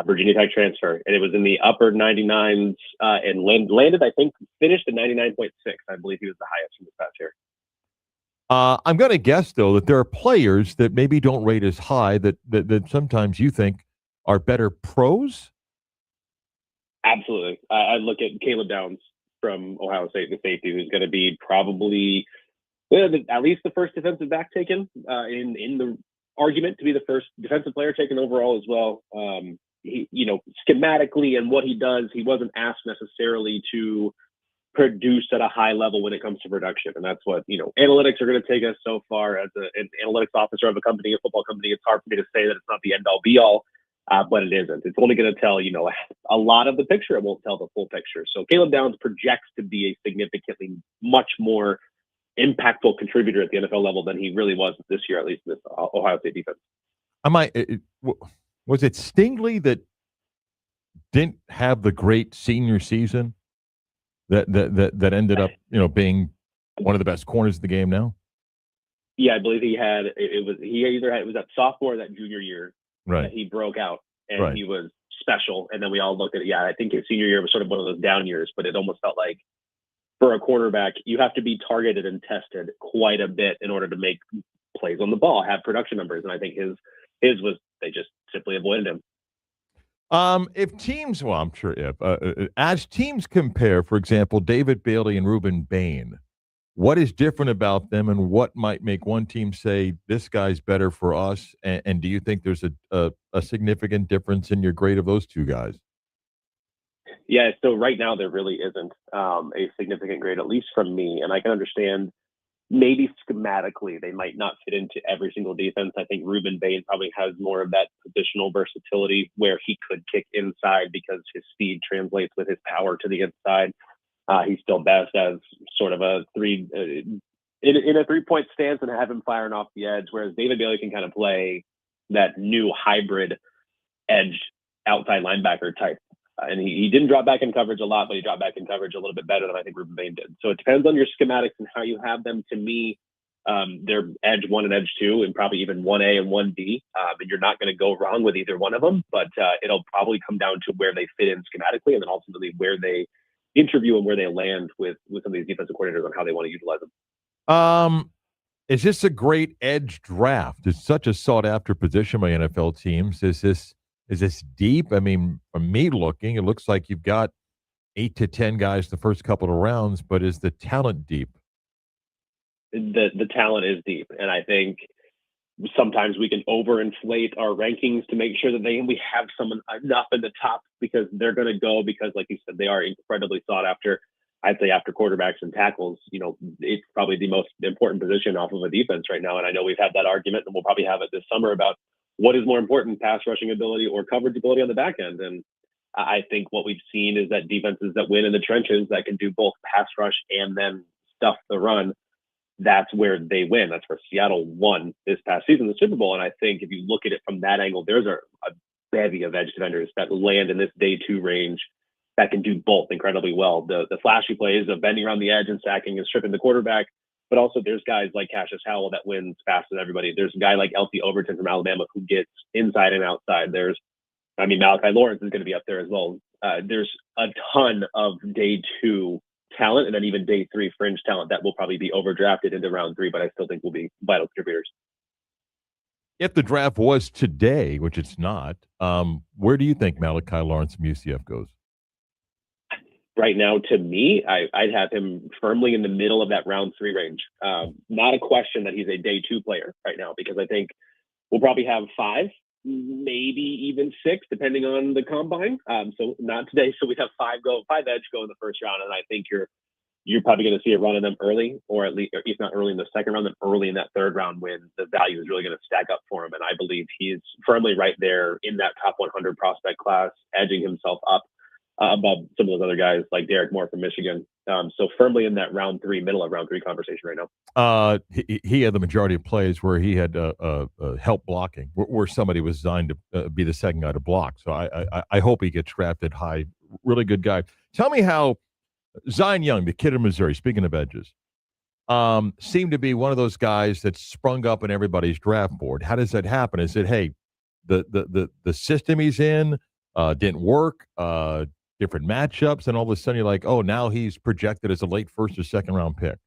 Virginia Tech transfer, and it was in the upper 99s and landed, I think, finished at 99.6. I believe he was the highest from this past year. I'm going to guess, though, that there are players that maybe don't rate as high that sometimes you think are better pros. Absolutely. I look at Caleb Downs from Ohio State, the safety, who's going to be probably at least the first defensive back taken in the argument to be the first defensive player taken overall as well. He, schematically and what he does, he wasn't asked necessarily to produce at a high level when it comes to production. And that's what, analytics are going to take us so far. As an analytics officer of a company, a football company, it's hard for me to say that it's not the end all be all. But it isn't. It's only going to tell, a lot of the picture. It won't tell the full picture. So Caleb Downs projects to be a significantly much more impactful contributor at the NFL level than he really was this year, at least in this Ohio State defense. Was it Stingley that didn't have the great senior season that ended up, being one of the best corners of the game now? Yeah, I believe it was that sophomore or that junior year. Right. That he broke out and right. He was special. And then we all looked at it. Yeah, I think his senior year was sort of one of those down years, but it almost felt like for a quarterback, you have to be targeted and tested quite a bit in order to make plays on the ball, have production numbers. And I think his was, they just simply avoided him. If teams, well, I'm sure as teams compare, for example, David Bailey and Reuben Bain, what is different about them and what might make one team say this guy's better for us? And do you think there's a significant difference in your grade of those two guys? Yeah, so right now there really isn't a significant grade, at least from me. And I can understand maybe schematically they might not fit into every single defense. I think Reuben Bain probably has more of that positional versatility where he could kick inside because his speed translates with his power to the inside. He's still best as sort of a in a 3-point stance and have him firing off the edge, whereas David Bailey can kind of play that new hybrid edge outside linebacker type. And he didn't drop back in coverage a lot, but he dropped back in coverage a little bit better than I think Reuben Bain did. So it depends on your schematics and how you have them. To me, they're edge 1 and edge 2 and probably even 1A and 1B. And you're not going to go wrong with either one of them, but it'll probably come down to where they fit in schematically and then ultimately where they interview and where they land with some of these defensive coordinators on how they want to utilize them. Is this a great edge draft? It's such a sought after position by NFL teams. Is this deep? I mean, from me looking, it looks like you've got 8 to 10 guys the first couple of rounds, but is the talent deep? The talent is deep, and I think sometimes we can overinflate our rankings to make sure that we have someone enough in the top because they're going to go because, like you said, they are incredibly sought after. I'd say after quarterbacks and tackles, it's probably the most important position off of a defense right now. And I know we've had that argument, and we'll probably have it this summer about what is more important, pass rushing ability or coverage ability on the back end. And I think what we've seen is that defenses that win in the trenches that can do both pass rush and then stuff the run, that's where they win. That's where Seattle won this past season, the Super Bowl. And I think if you look at it from that angle, there's a bevy of edge defenders that land in this day 2 range that can do both incredibly well. The flashy plays of bending around the edge and sacking and stripping the quarterback, but also there's guys like Cassius Howell that wins faster than everybody. There's a guy like Elsie Overton from Alabama who gets inside and outside. Malachi Lawrence is going to be up there as well. There's a ton of day 2 talent and then even day 3 fringe talent that will probably be overdrafted into round 3, but I still think will be vital contributors. If the draft was today, which it's not, where do you think Malachi Lawrence from UCF goes? right now, to me, I'd have him firmly in the middle of that round 3 range. Not a question that he's a day 2 player right now, because I think we'll probably have 5, maybe even 6, depending on the combine. So not today. So we'd have 5 edge go in the first round, and I think you're probably going to see a run of them early, or at least, if not early in the second round, then early in that third round when the value is really going to stack up for him. And I believe he's firmly right there in that top 100 prospect class, edging himself up above some of those other guys like Derek Moore from Michigan. So firmly in that middle of round 3 conversation right now. He had the majority of plays where he had help blocking, where somebody was designed to be the second guy to block. So I hope he gets drafted high. Really good guy. Tell me how Zion Young, the kid in Missouri, speaking of edges, seemed to be one of those guys that sprung up in everybody's draft board. How does that happen? Is it, hey, the system he's in didn't work, different matchups, and all of a sudden you're like, oh, now he's projected as a late first or second round pick?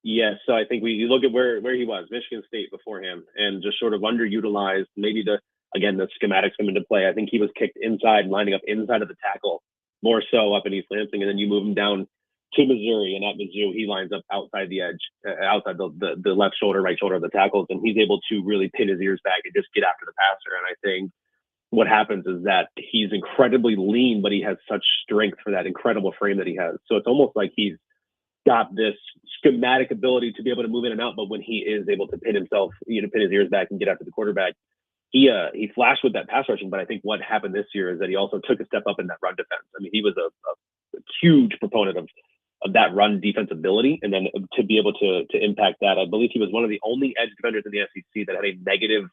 Yes, so I think you look at where he was, Michigan State beforehand, and just sort of underutilized. Maybe the schematics come into play. I think he was kicked inside, lining up inside of the tackle, more so up in East Lansing, and then you move him down to Missouri, and at Mizzou he lines up outside the edge, outside the left shoulder, right shoulder of the tackles, and he's able to really pin his ears back and just get after the passer. And I think what happens is that he's incredibly lean, but he has such strength for that incredible frame that he has. So it's almost like he's got this schematic ability to be able to move in and out, but when he is able to pin himself, pin his ears back and get after the quarterback, he flashed with that pass rushing. But I think what happened this year is that he also took a step up in that run defense. I mean, he was a huge proponent of that run defense ability, and then to be able to impact that, I believe he was one of the only edge defenders in the SEC that had a negative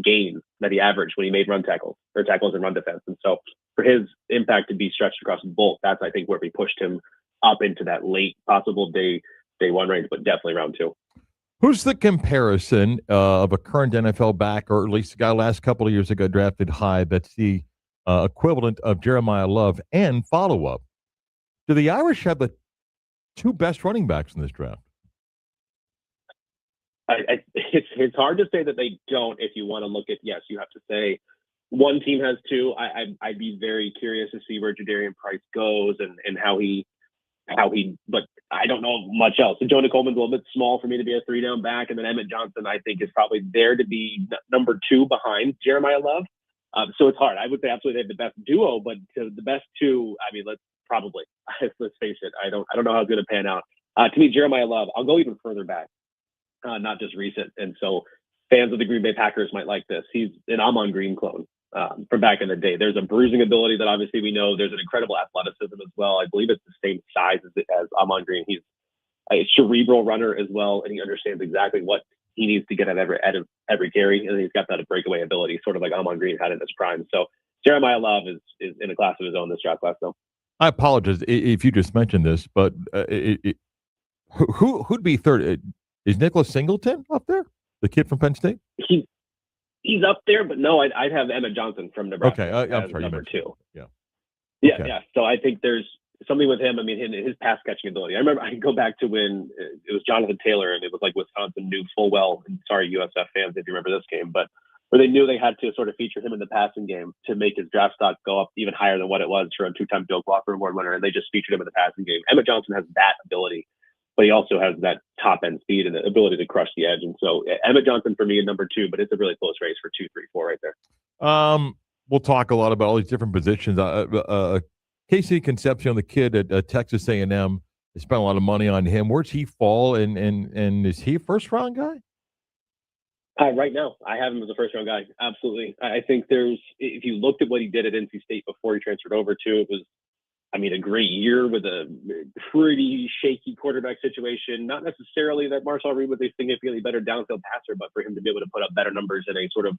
gain that he averaged when he made tackles and run defense. And so for his impact to be stretched across both, that's, I think, where we pushed him up into that late possible day 1 range, but definitely round 2. Who's the comparison of a current NFL back, or at least a guy last couple of years ago drafted high, that's the equivalent of Jeremiah Love? And follow-up, do the Irish have the 2 best running backs in this draft? It's hard to say that they don't. If you want to look at, yes, you have to say one team has 2. I'd be very curious to see where Jadarian Price goes and how he, but I don't know much else. So Jonah Coleman's a little bit small for me to be a 3-down back, and then Emmett Johnson, I think, is probably there to be number 2 behind Jeremiah Love. So it's hard. I would say absolutely they have the best duo, but to the best 2, I mean, let's face it. I don't know how it's going to pan out. To me, Jeremiah Love, I'll go even further back, not just recent. And so fans of the Green Bay Packers might like this. He's an Amon Green clone from back in the day. There's a bruising ability that obviously we know. There's an incredible athleticism as well. I believe it's the same size as Amon Green. He's a cerebral runner as well, and he understands exactly what he needs to get at every carry, and he's got that breakaway ability, sort of like Amon Green had in his prime. So Jeremiah Love is in a class of his own this draft class, though. I apologize if you just mentioned this, but who'd be third? Is Nicholas Singleton up there, the kid from Penn State? He's up there, but no, I'd have Emmett Johnson from Nebraska. Okay, I'm sorry, number 2. Yeah. Yeah. So I think there's something with him. I mean, his pass catching ability. I remember I can go back to when it was Jonathan Taylor, and it was like Wisconsin knew full well. And sorry, USF fans, if you remember this game, but where they knew they had to sort of feature him in the passing game to make his draft stock go up even higher than what it was for a 2-time Joe Glocker Award winner, and they just featured him in the passing game. Emmett Johnson has that ability, but he also has that top end speed and the ability to crush the edge. And so Emmett Johnson for me in number 2, but it's a really close race for 2, 3, 4 right there. We'll talk a lot about all these different positions. Casey Concepcion, the kid at Texas A&M, they spent a lot of money on him. Where's he fall? And is he a first round guy? Right now, I have him as a first-round guy. Absolutely. I think if you looked at what he did at NC State before he transferred over to, it was, I mean, a great year with a pretty shaky quarterback situation. Not necessarily that Marshall Reed was a significantly better downfield passer, but for him to be able to put up better numbers in a sort of,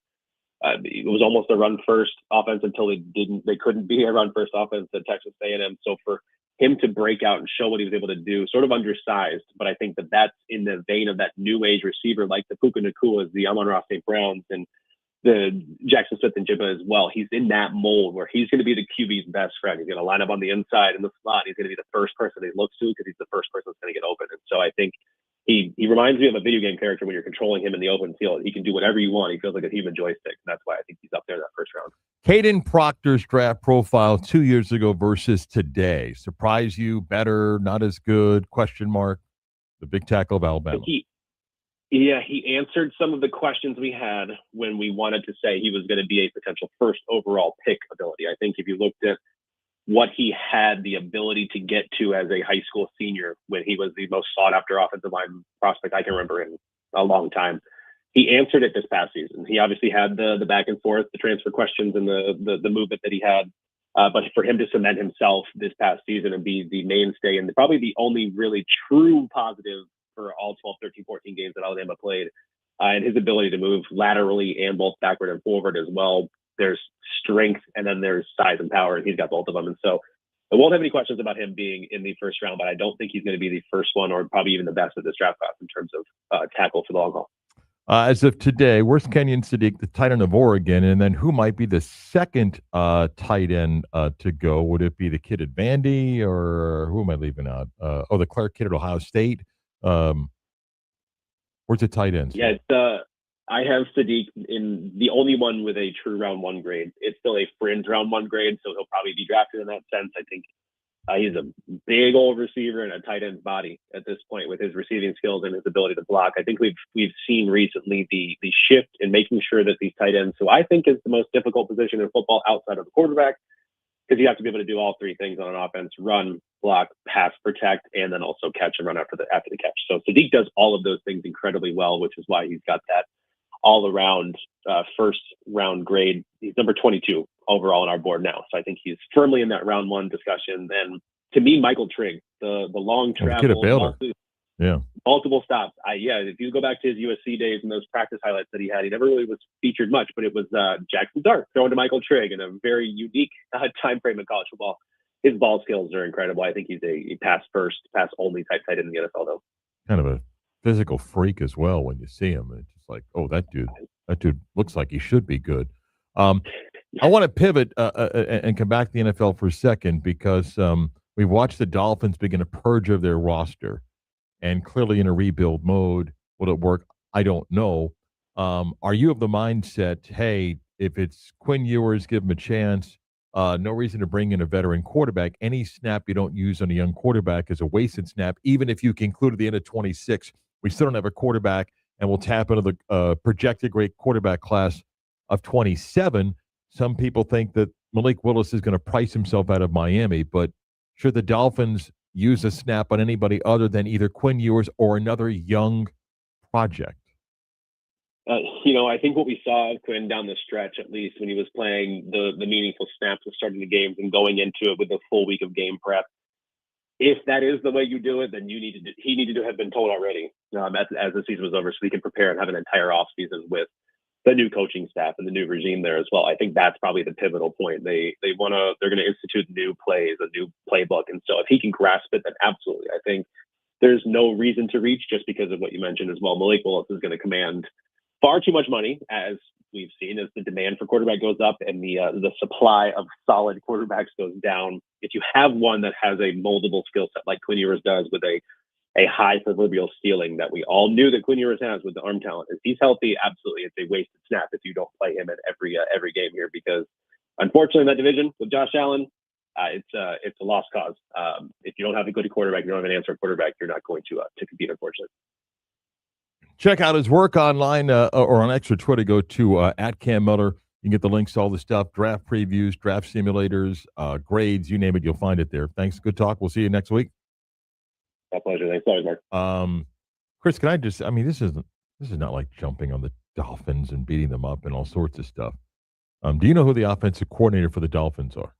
it was almost a run-first offense until they couldn't be a run-first offense at Texas A&M. So for him to break out and show what he was able to do, sort of undersized, but I think that's in the vein of that new age receiver like the Puka Nakuas, the Amon-Ra St. Browns, and the Jackson Smith and Jibba as well. He's in that mold where he's going to be the QB's best friend. He's going to line up on the inside in the slot. He's going to be the first person he looks to because he's the first person that's going to get open. And so I think he reminds me of a video game character when you're controlling him in the open field. He can do whatever you want. He feels like a human joystick. And that's why I think he's up there in that first round. Caden Proctor's draft profile 2 years ago versus today. Surprise you? Better? Not as good? Question mark. The big tackle of Alabama. He answered some of the questions we had when we wanted to say he was going to be a potential first overall pick ability. I think if you looked at what he had the ability to get to as a high school senior when he was the most sought after offensive line prospect I can remember in a long time, he answered it this past season. He obviously had the back and forth, the transfer questions, and the movement that he had. But for him to cement himself this past season and be the mainstay and probably the only really true positive for all 12, 13, 14 games that Alabama played, and his ability to move laterally and both backward and forward as well. There's strength and then there's size and power, and he's got both of them. And so I won't have any questions about him being in the first round, but I don't think he's going to be the first one or probably even the best of this draft class in terms of tackle for the long haul. As of today, where's Kenyon Sadiq, the tight end of Oregon? And then who might be the second tight end to go? Would it be the kid at Vandy, or who am I leaving out? The Clark kid at Ohio State. Where's the tight ends? Yeah, I have Sadiq in the only one with a true round one grade. It's still a fringe round one grade, so he'll probably be drafted in that sense. I think he's a big old receiver and a tight end's body at this point with his receiving skills and his ability to block. I think we've seen recently the shift in making sure that these tight ends, who I think is the most difficult position in football outside of the quarterback, because you have to be able to do all three things on an offense: run, block, pass, protect, and then also catch and run after the catch. So Sadiq does all of those things incredibly well, which is why he's got that all-around first round grade. He's number 22 overall on our board now. So I think he's firmly in that round one discussion. And to me, Michael Trigg, the long travel, multiple stops. If you go back to his USC days and those practice highlights that he had, he never really was featured much, but it was Jackson Dart thrown to Michael Trigg in a very unique time frame in college football. His ball skills are incredible. I think he's a pass first, pass only type tight end in the NFL, though. Kind of a physical freak as well when you see him. It's just like, oh, that dude looks like he should be good. I want to pivot and come back to the NFL for a second, because we've watched the Dolphins begin a purge of their roster, and clearly in a rebuild mode. Will it work? I don't know. Are you of the mindset, hey, if it's Quinn Ewers, give him a chance? No reason to bring in a veteran quarterback. Any snap you don't use on a young quarterback is a wasted snap, even if you conclude at the end of 26. We still don't have a quarterback, and we'll tap into the projected great quarterback class of 27. Some people think that Malik Willis is going to price himself out of Miami, but should the Dolphins use a snap on anybody other than either Quinn Ewers or another young project? I think what we saw of Quinn down the stretch, at least when he was playing the meaningful snaps of starting the games and going into it with a full week of game prep, if that is the way you do it, then he needed to have been told already as the season was over, so he can prepare and have an entire off season with the new coaching staff and the new regime there as well. I think that's probably the pivotal point. They're going to institute new plays, a new playbook, and so if he can grasp it, then absolutely. I think there's no reason to reach, just because of what you mentioned as well. Malik Willis is going to command far too much money, as we've seen, as the demand for quarterback goes up and the supply of solid quarterbacks goes down. If you have one that has a moldable skill set like Quinn Ewers does, with a high proverbial ceiling that we all knew that Quinn Ewers has with the arm talent, if he's healthy, absolutely, it's a wasted snap if you don't play him at every game here, because unfortunately in that division with Josh Allen, it's a lost cause. If you don't have a good quarterback, you don't have an answer quarterback, you're not going to compete, unfortunately. Check out his work online or on extra Twitter. Go to at Cam Miller. You can get the links to all the stuff, draft previews, draft simulators, grades, you name it, you'll find it there. Thanks. Good talk. We'll see you next week. My pleasure. Thanks, Mark. Chris, can I just, this is not like jumping on the Dolphins and beating them up and all sorts of stuff. Do you know who the offensive coordinator for the Dolphins are?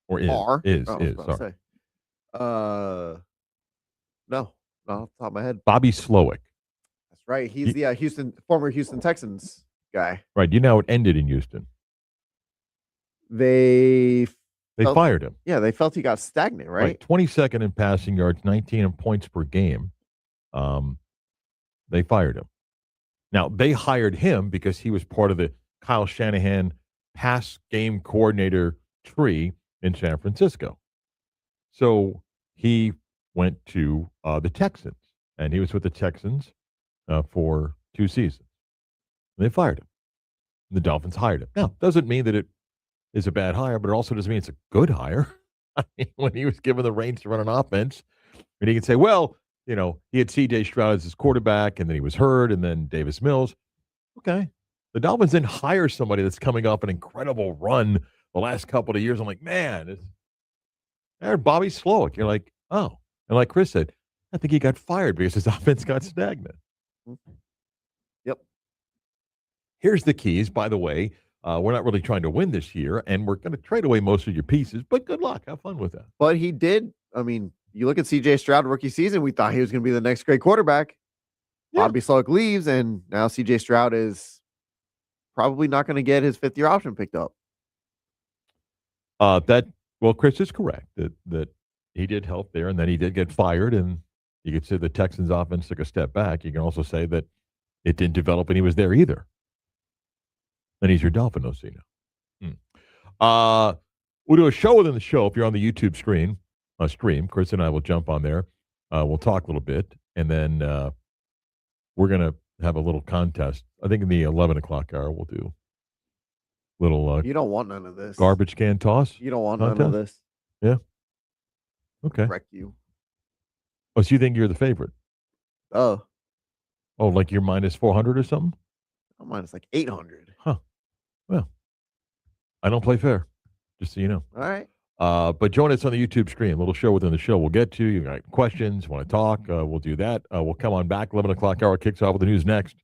Or is? Sorry. No, off the top of my head. Bobby Slowick. That's right. He's the former Houston Texans guy. Right. You know, it ended in Houston. They fired him. Yeah, they felt he got stagnant, right? 22nd in passing yards, 19 in points per game. They fired him. Now, they hired him because he was part of the Kyle Shanahan pass game coordinator tree in San Francisco. So he went to the Texans, and he was with the Texans for 2 seasons. And they fired him. The Dolphins hired him. Now, doesn't mean that it is a bad hire, but it also doesn't mean it's a good hire. I mean, when he was given the reins to run an offense, and he can say, well, he had C.J. Stroud as his quarterback, and then he was hurt, and then Davis Mills. Okay. The Dolphins didn't hire somebody that's coming off an incredible run the last couple of years. I'm like, man, Bobby Slowick. You're like, oh. And like Chris said, I think he got fired because his offense got stagnant. Yep. Here's the keys, by the way. We're not really trying to win this year, and we're going to trade away most of your pieces, but good luck. Have fun with that. But he did. I mean, you look at C.J. Stroud rookie season, we thought he was going to be the next great quarterback. Yeah. Bobby Slowick leaves, and now C.J. Stroud is probably not going to get his fifth-year option picked up. Chris is correct that he did help there, and then he did get fired, and you could say the Texans offense took a step back. You can also say that it didn't develop and he was there either. Then he's your Dolphin OC now. We'll do a show within the show. If you're on the YouTube stream, Chris and I will jump on there. We'll talk a little bit, and then we're going to have a little contest. I think in the 11 o'clock hour, we'll do little you don't want none of this. Garbage can toss. You don't want contest? none of this. Yeah. Okay. Wreck you. Oh, so you think you're the favorite? Oh, like you're minus 400 or something? I'm minus like 800. Huh. Well, I don't play fair, just so you know. All right. But join us on the YouTube stream. A little show within the show. We'll get to you. Got questions? Want to talk? We'll do that. We'll come on back. 11 o'clock hour kicks off with the news next.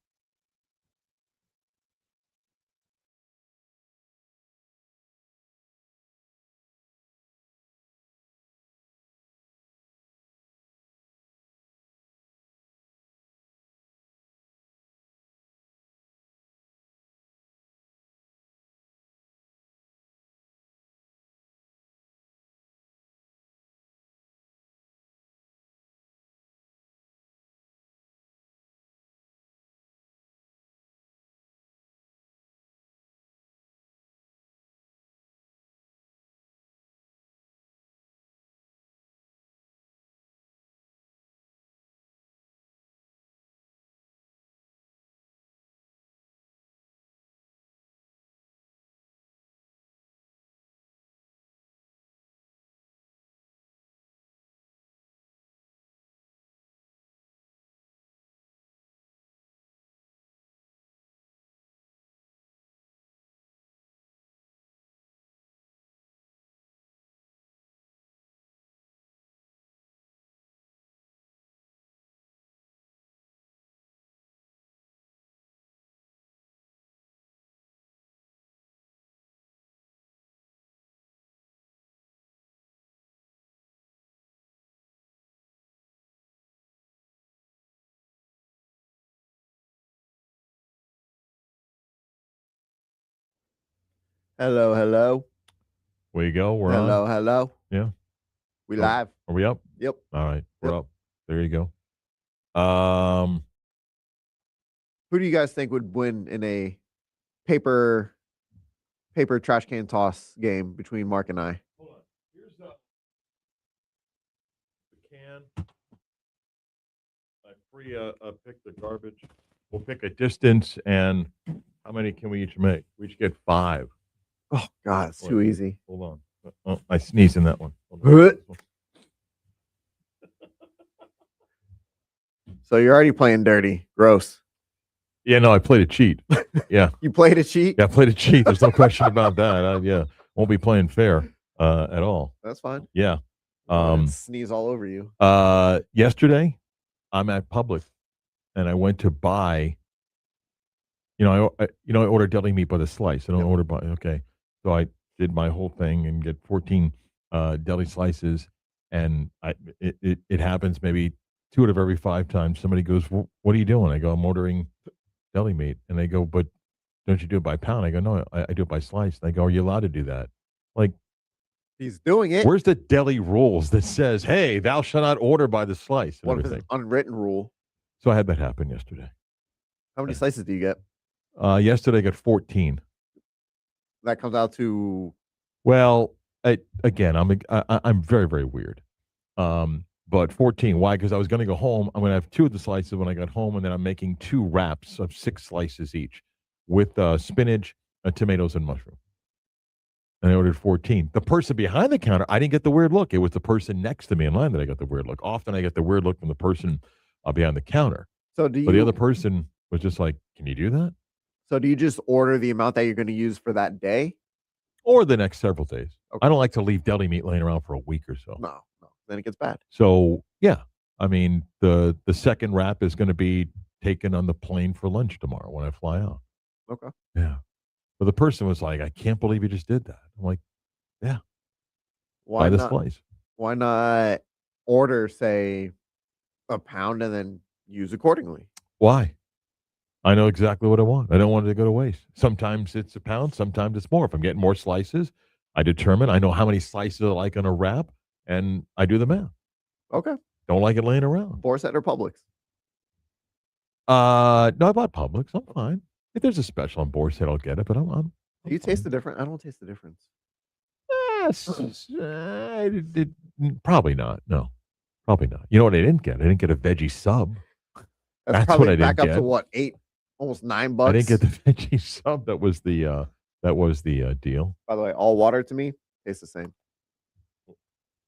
Hello, hello. Where you go? We're hello, on. Hello. Yeah. We live. Are we up? Yep. All right. We're Yep. up. There you go. Who do you guys think would win in a paper trash can toss game between Mark and I? Hold on. Here's the can. I pick the garbage. We'll pick a distance, and how many can we each make? We each get 5. Oh, God, it's too easy. Hold on. Oh, I sneezed in that one. So you're already playing dirty. Gross. Yeah, no, I played a cheat. Yeah. You played a cheat? Yeah, I played a cheat. There's no question about that. Yeah, won't be playing fair at all. That's fine. Yeah. Sneeze all over you. Yesterday, I'm at Publix, and I went to buy. I order deli meat by the slice. I don't order by. Okay, so I did my whole thing and get 14 deli slices, and it happens maybe 2 out of every 5 times. Somebody goes, "What are you doing?" I go, "I'm ordering deli meat," and they go, "But don't you do it by pound?" I go, "No, I do it by slice." And they go, "Are you allowed to do that?" Like, he's doing it. Where's the deli rules that says, "Hey, thou shalt not order by the slice"? What if it's an unwritten rule? So I had that happen yesterday. How many slices do you get? Yesterday I got 14. That comes out to. Well, I'm very, very weird. But 14. Why? Because I was going to go home. I'm going to have 2 of the slices when I got home, and then I'm making 2 wraps of 6 slices each with spinach, tomatoes, and mushroom. and I ordered 14. The person behind the counter, I didn't get the weird look. It was the person next to me in line that I got the weird look. Often I get the weird look from the person behind the counter. So But the other person was just like, "Can you do that?" So do you just order the amount that you're going to use for that day? Or the next several days. Okay. I don't like to leave deli meat laying around for a week or so. No. Then it gets bad. So yeah, I mean the second wrap is going to be taken on the plane for lunch tomorrow when I fly out. Okay. Yeah, but the person was like, "I can't believe you just did that." I'm like, "Yeah, Why buy the not? slice." Why not order, say, a pound and then use accordingly? Why? I know exactly what I want. I don't want it to go to waste. Sometimes it's a pound, sometimes it's more. If I'm getting more slices, I know how many slices I like on a wrap, and I do the math. Okay. Don't like it laying around. Boar's Head or Publix? No, I bought Publix. I'm fine. If there's a special on Boar's Head, I'll get it. But I'm Do you taste the difference? I don't taste the difference. Probably not. No, probably not. You know what I didn't get? I didn't get a veggie sub. That's probably what I didn't back up get. to what, $8, almost $9. I didn't get the veggie sub. That was the deal. By the way, all water to me tastes the same.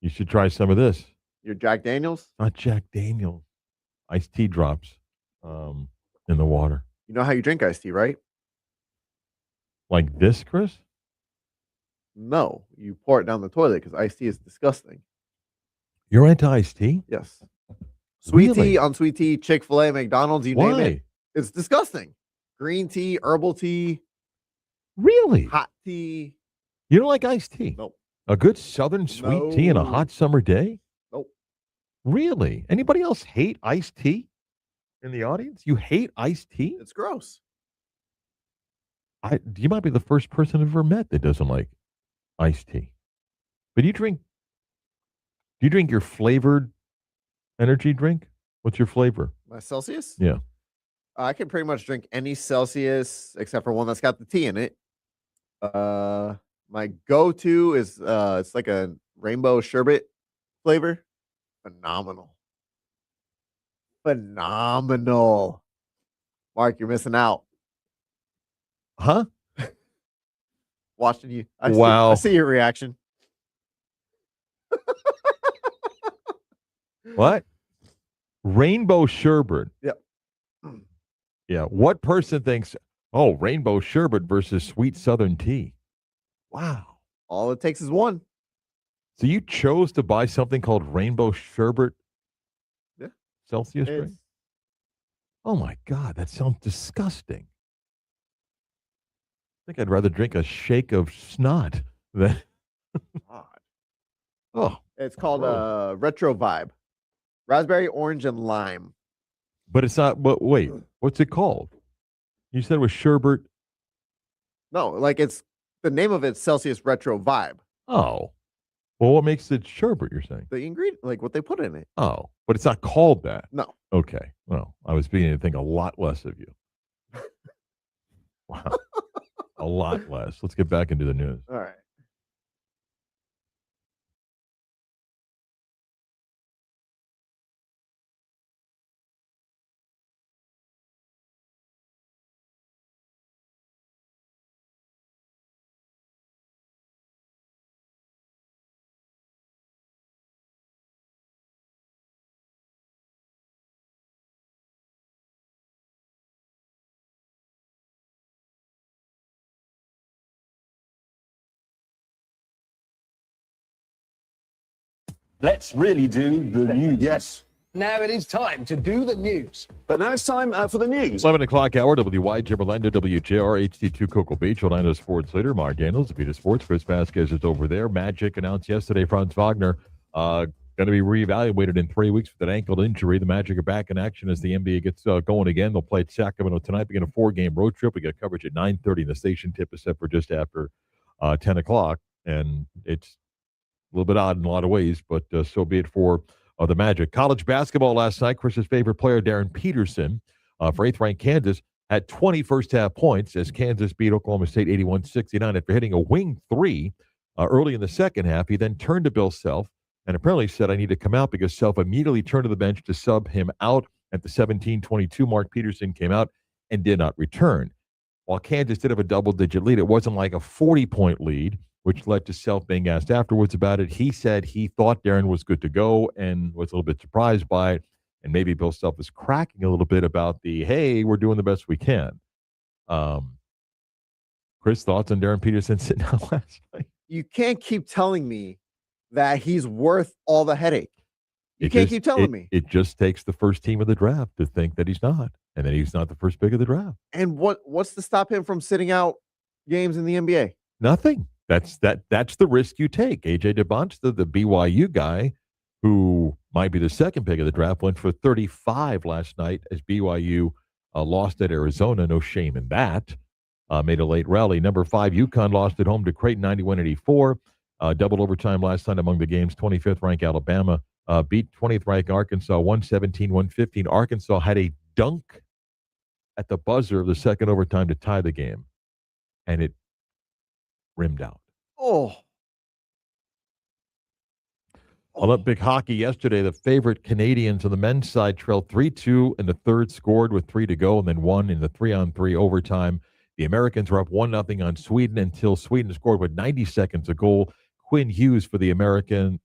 You should try some of this. Your Jack Daniels? Not Jack Daniels. Iced tea drops in the water. You know how you drink iced tea, right? Like this, Chris? No, you pour it down the toilet because iced tea is disgusting. You're into iced tea? Yes. Sweet Really? tea, unsweet tea, Chick-fil-A, McDonald's, you name Why? it. It's disgusting. Green tea, herbal tea, Really? hot tea. You don't like iced tea? Nope. A good southern sweet tea on a No. hot summer day? Nope. Really? Anybody else hate iced tea in the audience? You hate iced tea? It's gross. You might be the first person I've ever met that doesn't like iced tea. But do you drink your flavored energy drink? What's your flavor? My Celsius? Yeah. I can pretty much drink any Celsius except for one that's got the tea in it. My go-to is it's like a rainbow sherbet flavor. Phenomenal. Mark, you're missing out. Huh? Watching you. Wow. I see your reaction. What? Rainbow sherbet. Yep. Yeah. What person thinks, oh, rainbow sherbet versus sweet southern tea? Wow. All it takes is one. So you chose to buy something called rainbow sherbet? Yeah. Celsius drink? Oh my God, that sounds disgusting. I think I'd rather drink a shake of snot than. God. Oh. It's called Retro Vibe. Raspberry, orange, and lime. But it's not. But wait, what's it called? You said it was sherbet. No, like it's the name of it's Celsius Retro Vibe. Oh. Well, what makes it sherbet, you're saying? The ingredient, like what they put in it. Oh, but it's not called that. No. Okay. Well, I was beginning to think a lot less of you. Wow. A lot less. Let's get back into the news. All right. Let's really do the news. Yes. Now it is time to do the news. But now it's time for the news. 11 o'clock hour, WYJ Orlando, WJR, HD2 Cocoa Beach, Orlando sports leader, Marc Daniels, Vita Sports. Chris Vasquez is over there. Magic announced yesterday, Franz Wagner going to be reevaluated in 3 weeks with an ankle injury. The Magic are back in action as the NBA gets going again. They'll play at Sacramento tonight, begin a 4-game road trip. We got coverage at 9:30. The station tip is set for just after 10 o'clock. And it's a little bit odd in a lot of ways, but so be it for the Magic. College basketball last night, Chris's favorite player, Darren Peterson, for 8th-ranked Kansas, had 20 first-half points as Kansas beat Oklahoma State 81-69 after hitting a wing three early in the second half. He then turned to Bill Self and apparently said, I need to come out, because Self immediately turned to the bench to sub him out. At the 17-22 mark, Peterson came out and did not return. While Kansas did have a double-digit lead, it wasn't like a 40-point lead. which led to Self being asked afterwards about it. He said he thought Darren was good to go and was a little bit surprised by it. And maybe Bill Self is cracking a little bit about the, hey, we're doing the best we can. Chris, thoughts on Darren Peterson sitting out last night? You can't keep telling me that he's worth all the headache. You can't keep telling me. It just takes the first team of the draft to think that he's not, and that he's not the first pick of the draft. And what's to stop him from sitting out games in the NBA? Nothing. That's the risk you take. AJ DeBonch, the BYU guy, who might be the second pick of the draft, went for 35 last night as BYU lost at Arizona. No shame in that. Made a late rally. Number 5, UConn lost at home to Creighton 91-84. Double overtime last night among the games. 25th ranked Alabama beat 20th ranked Arkansas 117-115. Arkansas had a dunk at the buzzer of the second overtime to tie the game, and it rimmed out. Oh. Olympic hockey yesterday, the favorite Canadians on the men's side trailed 3-2 in the third, scored with 3 to go, and then won in the 3-on-3 overtime. The Americans were up 1-0 on Sweden until Sweden scored with 90 seconds a goal. Quinn Hughes for the American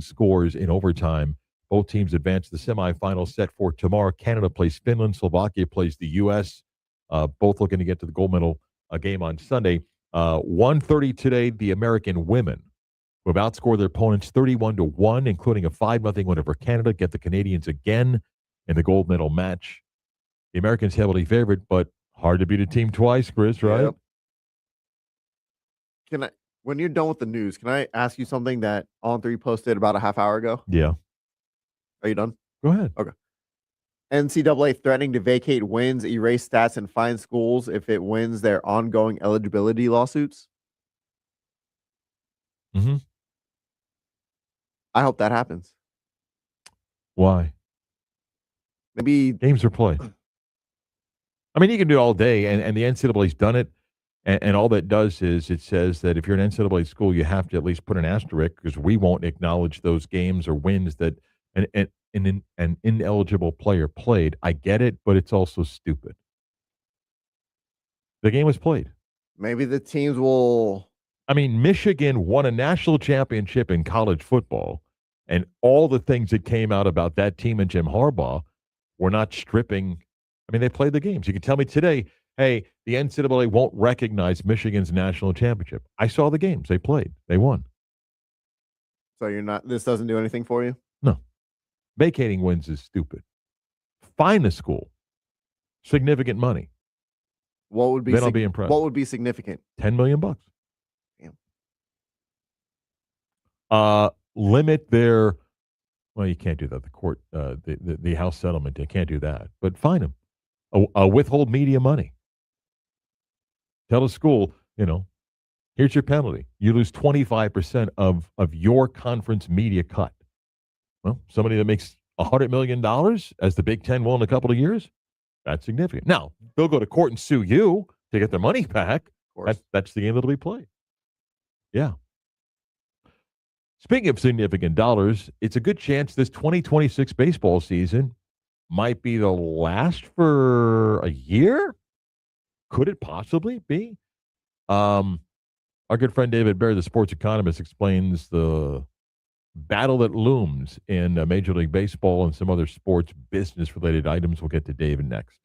scores in overtime. Both teams advance to the semifinals set for tomorrow. Canada plays Finland. Slovakia plays the U.S. Both looking to get to the gold medal game on Sunday. 1:30 today, the American women, who have outscored their opponents 31-1, including a 5-0 win over Canada, get the Canadians again in the gold medal match. The Americans heavily favored, but hard to beat a team twice, Chris, right? Yep. When you're done with the news, can I ask you something that On 3 posted about a half hour ago? Yeah. Are you done? Go ahead. Okay. NCAA threatening to vacate wins, erase stats, and fine schools if it wins their ongoing eligibility lawsuits. Mm-hmm. I hope that happens. Why? Maybe games are played. I mean, you can do it all day, and the NCAA's done it, and all that does is it says that if you're an NCAA school, you have to at least put an asterisk because we won't acknowledge those games or wins that an ineligible player played. I get it, but it's also stupid. The game was played. Maybe the teams will. I mean, Michigan won a national championship in college football, and all the things that came out about that team and Jim Harbaugh were not stripping. I mean, they played the games. You can tell me today, hey, the NCAA won't recognize Michigan's national championship. I saw the games. They played. They won. So you're not. This doesn't do anything for you? No. Vacating wins is stupid. Fine the school. Significant money. What would be? Then I'll be impressed. What would be significant? $10 million. Damn. Limit their. Well, you can't do that. The court, the House settlement, you can't do that. But fine them. Withhold media money. Tell the school, here's your penalty. You lose 25% of your conference media cut. Well, somebody that makes $100 million, as the Big Ten will in a couple of years, that's significant. Now, they'll go to court and sue you to get their money back. That's the game that'll be played. Yeah. Speaking of significant dollars, it's a good chance this 2026 baseball season might be the last for a year. Could it possibly be? Our good friend David Barry, the sports economist, explains the battle that looms in Major League Baseball and some other sports business-related items. We'll get to David next.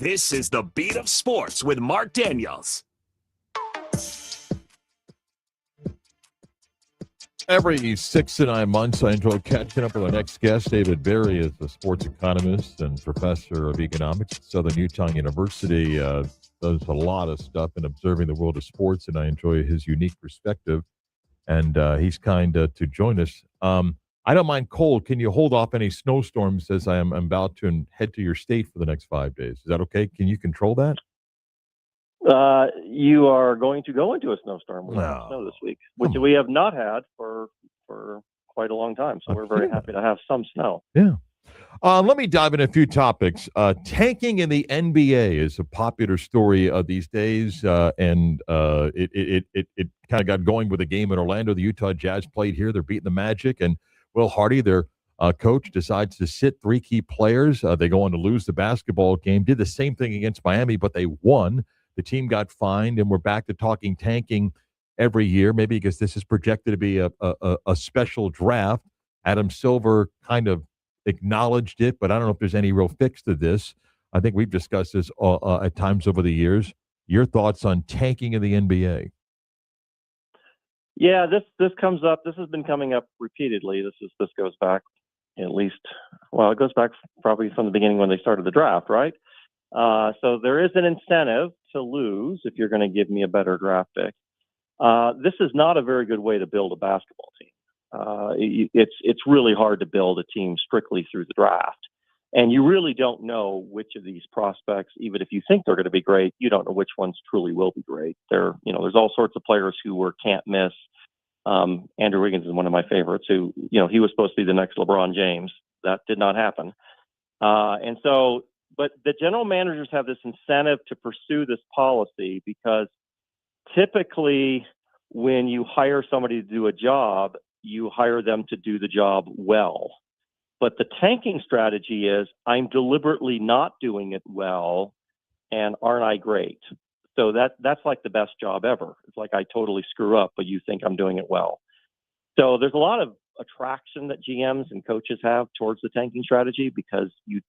This is the Beat of Sports with Marc Daniels. Every 6 to 9 months, I enjoy catching up with our next guest. David Berry is a sports economist and professor of economics at Southern Utah University. Does a lot of stuff in observing the world of sports, and I enjoy his unique perspective. And he's kind to join us. I don't mind cold. Can you hold off any snowstorms as I am about to head to your state for the next 5 days? Is that okay? Can you control that? You are going to go into a snowstorm. We have No. snow this week, which we have not had for quite a long time. So we're very happy to have some snow. Yeah. Let me dive in a few topics. Tanking in the NBA is a popular story these days, and it kind of got going with a game in Orlando. The Utah Jazz played here. They're beating the Magic, and Will Hardy, their coach, decides to sit 3 key players. They go on to lose the basketball game. Did the same thing against Miami, but they won. The team got fined, and we're back to talking tanking every year, maybe because this is projected to be a special draft. Adam Silver kind of acknowledged it, but I don't know if there's any real fix to this. I think we've discussed this at times over the years. Your thoughts on tanking in the NBA? Yeah, this comes up. This has been coming up repeatedly. This goes back at least, well, it goes back probably from the beginning when they started the draft, right? So there is an incentive to lose if you're going to give me a better draft pick. This is not a very good way to build a basketball team. It's really hard to build a team strictly through the draft. And you really don't know which of these prospects, even if you think they're going to be great, you don't know which ones truly will be great. There's all sorts of players who can't miss. Andrew Wiggins is one of my favorites who, he was supposed to be the next LeBron James. That did not happen. But the general managers have this incentive to pursue this policy because typically when you hire somebody to do a job, you hire them to do the job well. But the tanking strategy is I'm deliberately not doing it well, and aren't I great? So that's like the best job ever. It's like I totally screw up, but you think I'm doing it well. So there's a lot of attraction that GMs and coaches have towards the tanking strategy because you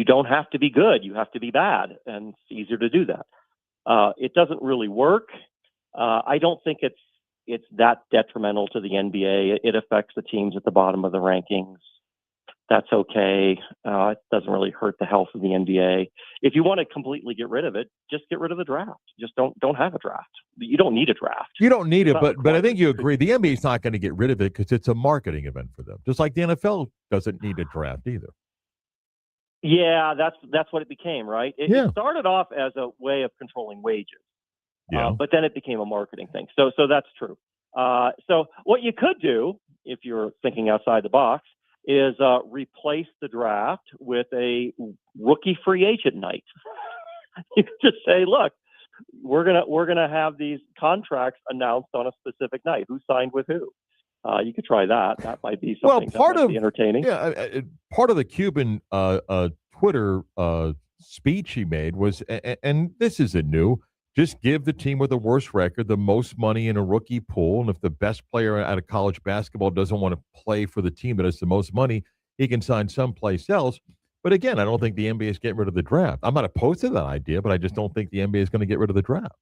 don't have to be good. You have to be bad, and it's easier to do that. It doesn't really work. I don't think it's that detrimental to the NBA. It affects the teams at the bottom of the rankings. That's okay. It doesn't really hurt the health of the NBA. If you want to completely get rid of it, just get rid of the draft. Just don't have a draft. You don't need a draft. You don't need it, but I think you agree. The NBA is not going to get rid of it because it's a marketing event for them. Just like the NFL doesn't need a draft either. Yeah, that's what it became, right? It started off as a way of controlling wages, but then it became a marketing thing. So that's true. So what you could do, if you're thinking outside the box, is replace the draft with a rookie free agent night. You could just say, look, we're gonna have these contracts announced on a specific night. Who signed with who? You could try that. That might be something that might be entertaining. Yeah, part of the Cuban Twitter speech he made was, and this isn't new, just give the team with the worst record the most money in a rookie pool, and if the best player out of college basketball doesn't want to play for the team that has the most money, he can sign someplace else. But again, I don't think the NBA is getting rid of the draft. I'm not opposed to that idea, but I just don't think the NBA is going to get rid of the draft.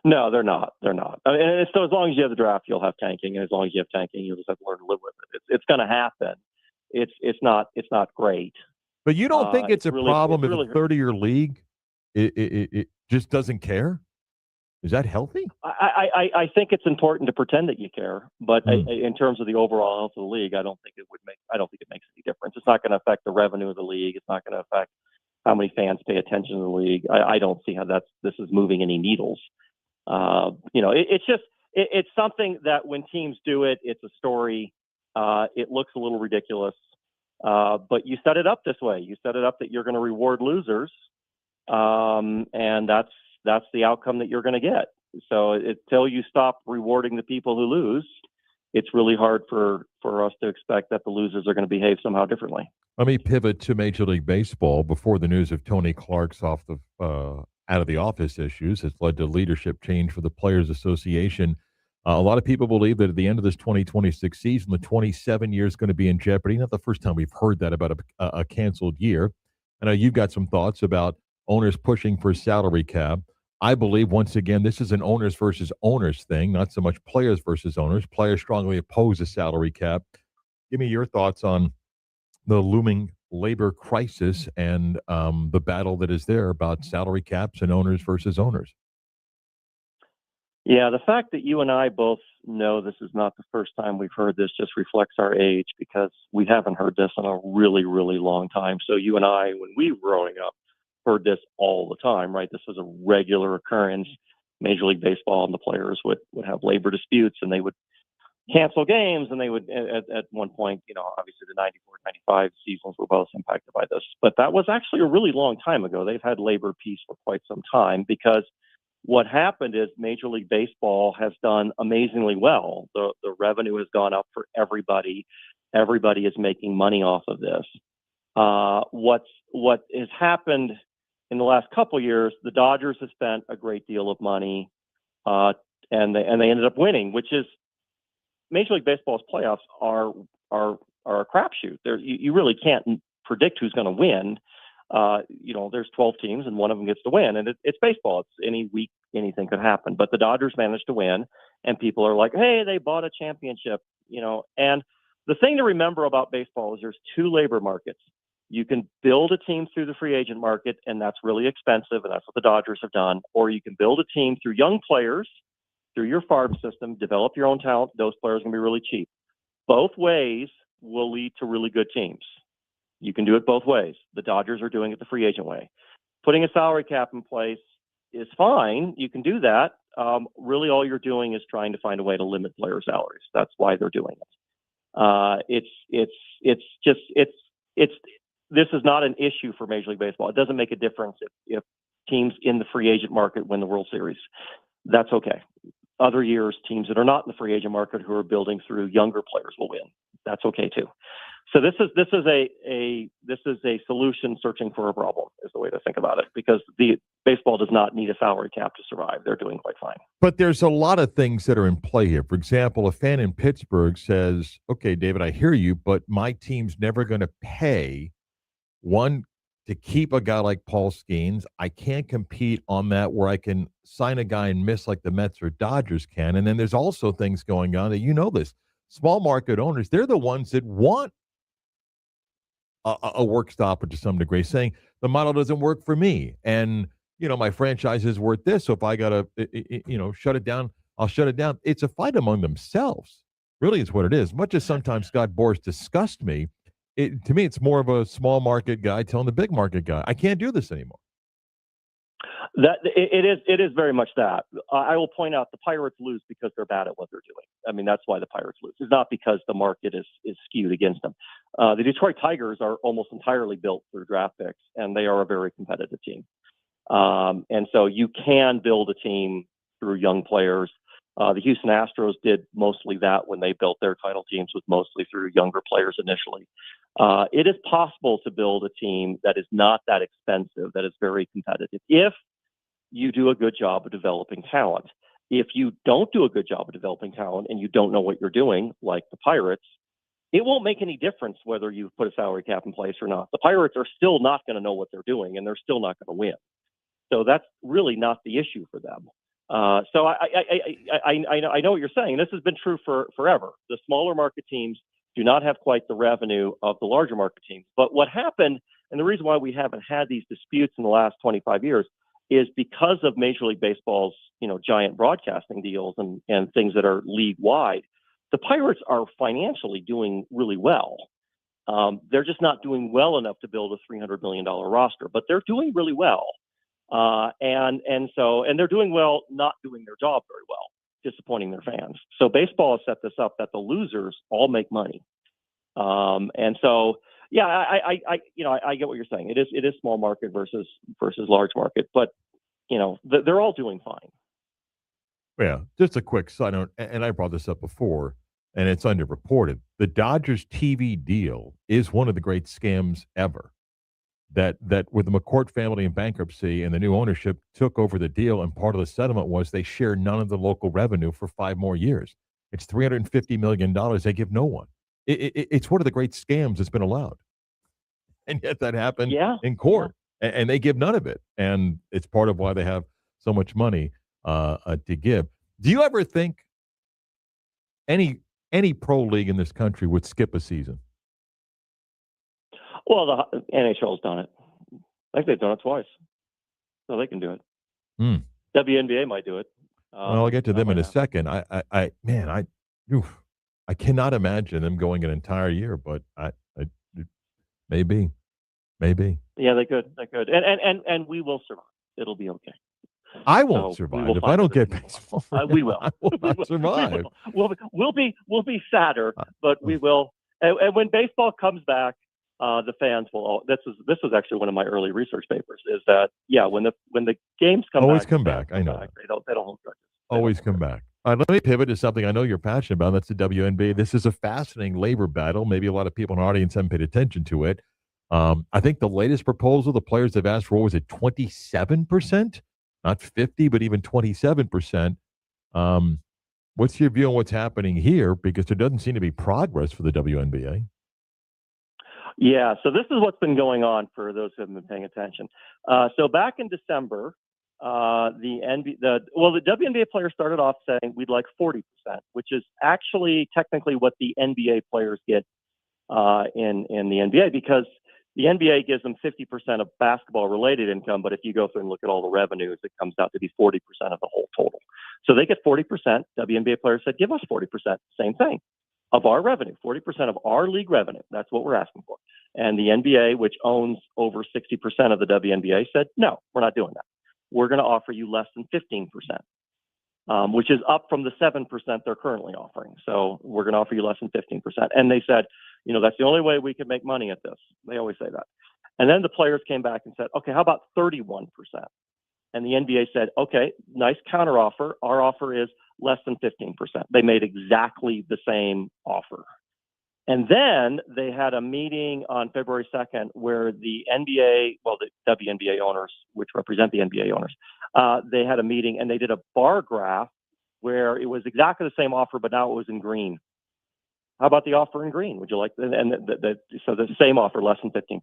No, they're not. They're not. I mean, so as long as you have the draft, you'll have tanking, and as long as you have tanking, you'll just have to learn to live with it. It's going to happen. It's not great. But you don't think it's a really, problem if really a 30-year league it just doesn't care? Is that healthy? I think it's important to pretend that you care, but in terms of the overall health of the league, I don't think it makes any difference. It's not going to affect the revenue of the league. It's not going to affect how many fans pay attention to the league. I don't see how this is moving any needles. It's something that when teams do it, it's a story. It looks a little ridiculous, but you set it up this way. You set it up that you're going to reward losers, and that's the outcome that you're going to get. So until you stop rewarding the people who lose, it's really hard for us to expect that the losers are going to behave somehow differently. Let me pivot to Major League Baseball. Before the news of Tony Clark's out of the office issues has led to leadership change for the Players Association. A lot of people believe that at the end of this 2026 season, the 27 year is going to be in jeopardy. Not the first time we've heard that about a canceled year. I know you've got some thoughts about owners pushing for salary cap. I believe, once again, this is an owners versus owners thing, not so much players versus owners. Players strongly oppose a salary cap. Give me your thoughts on the looming labor crisis and the battle that is there about salary caps and owners versus owners. Yeah, the fact that you and I both know this is not the first time we've heard this just reflects our age, because we haven't heard this in a really, really long time. So you and I, when we were growing up, heard this all the time, right? This was a regular occurrence. Major League Baseball and the players would have labor disputes, and they would cancel games, and they would, at one point, obviously the 94, 95 seasons were both impacted by this. But that was actually a really long time ago. They've had labor peace for quite some time, because what happened is Major League Baseball has done amazingly well. The revenue has gone up for everybody. Everybody is making money off of this. What has happened in the last couple of years, the Dodgers have spent a great deal of money, and they ended up winning, which is Major League Baseball's playoffs are a crapshoot. You really can't predict who's going to win. There's 12 teams and one of them gets to win, and it's baseball. It's any week, anything could happen. But the Dodgers managed to win, and people are like, hey, they bought a championship, And the thing to remember about baseball is there's two labor markets. You can build a team through the free agent market, and that's really expensive, and that's what the Dodgers have done. Or you can build a team through young players, through your farm system, develop your own talent. Those players are going to be really cheap. Both ways will lead to really good teams. You can do it both ways. The Dodgers are doing it the free agent way. Putting a salary cap in place is fine. You can do that. Really, all you're doing is trying to find a way to limit player salaries. That's why they're doing it. This is not an issue for Major League Baseball. It doesn't make a difference if teams in the free agent market win the World Series. That's okay. Other years, teams that are not in the free agent market who are building through younger players will win. That's okay too. So this is a solution searching for a problem is the way to think about it, because the baseball does not need a salary cap to survive. They're doing quite fine. But there's a lot of things that are in play here. For example, a fan in Pittsburgh says, okay, David, I hear you, but my team's never going to pay one to keep a guy like Paul Skeens. I can't compete on that where I can sign a guy and miss like the Mets or Dodgers can. And then there's also things going on that this. Small market owners, they're the ones that want a work stopper to some degree, saying the model doesn't work for me. And, my franchise is worth this. So if I got to, shut it down, I'll shut it down. It's a fight among themselves. Really is what it is. Much as sometimes Scott Boras disgusts me, to me, it's more of a small market guy telling the big market guy, I can't do this anymore. It is very much that. I will point out the Pirates lose because they're bad at what they're doing. I mean, that's why the Pirates lose. It's not because the market is skewed against them. The Detroit Tigers are almost entirely built through draft picks, and they are a very competitive team. And so you can build a team through young players. The Houston Astros did mostly that when they built their title teams, was mostly through younger players initially. It is possible to build a team that is not that expensive, that is very competitive, if you do a good job of developing talent. If you don't do a good job of developing talent and you don't know what you're doing, like the Pirates, it won't make any difference whether you put a salary cap in place or not. The Pirates are still not going to know what they're doing, and they're still not going to win. So that's really not the issue for them. So I know what you're saying. This has been true for forever. The smaller market teams do not have quite the revenue of the larger market teams. But what happened, and the reason why we haven't had these disputes in the last 25 years, is because of Major League Baseball's, giant broadcasting deals and things that are league-wide. The Pirates are financially doing really well. They're just not doing well enough to build a $300 million roster, but they're doing really well. And they're doing well, not doing their job very well, disappointing their fans. So baseball has set this up that the losers all make money. And so, yeah, I get what you're saying. It is small market versus large market, but they're all doing fine. Yeah, just a quick side note, and I brought this up before, and it's underreported. The Dodgers TV deal is one of the great scams ever. That with the McCourt family in bankruptcy and the new ownership took over the deal, and part of the settlement was they share none of the local revenue for 5 more years. It's $350 million they give no one. It's one of the great scams that's been allowed. And yet that happened in court. and they give none of it, and it's part of why they have so much money to give. Do you ever think any pro league in this country would skip a season? Well, the NHL's done it. I think they've done it twice, so they can do it. WNBA might do it. Well, I'll get to them in a second. I cannot imagine them going an entire year, but maybe. Yeah, they could. And we will survive. It'll be okay. I won't survive if I don't get baseball. We will. I will not survive. We'll be sadder, but we will. And when baseball comes back, the fans will. This was actually one of my early research papers. Is that when the games come always back, come back. I know back, they don't hold grudges. Always come back. All right, let me pivot to something I know you're passionate about. That's the WNBA. This is a fascinating labor battle. Maybe a lot of people in our audience haven't paid attention to it. I think the latest proposal the players have asked for was it 27%, not 50, but even 27%. What's your view on what's happening here? Because there doesn't seem to be progress for the WNBA. Yeah, so this is what's been going on for those who haven't been paying attention. So back in December, the WNBA players started off saying we'd like 40%, which is actually technically what the NBA players get in the NBA, because the NBA gives them 50% of basketball-related income, but if you go through and look at all the revenues, it comes out to be 40% of the whole total. So they get 40%. WNBA players said, give us 40%. Same thing. Of our revenue, 40% of our league revenue. That's what we're asking for. And the NBA, which owns over 60% of the WNBA, said, no, we're not doing that. We're going to offer you less than 15%, which is up from the 7% they're currently offering. So we're going to offer you less than 15%. And they said, that's the only way we can make money at this. They always say that. And then the players came back and said, okay, how about 31%? And the NBA said, okay, nice counteroffer. Our offer is less than 15%. They made exactly the same offer. And then they had a meeting on February 2nd where the NBA, the WNBA owners, which represent the NBA owners, they had a meeting and they did a bar graph where it was exactly the same offer, but now it was in green. How about the offer in green? Would you like, so the same offer, less than 15%.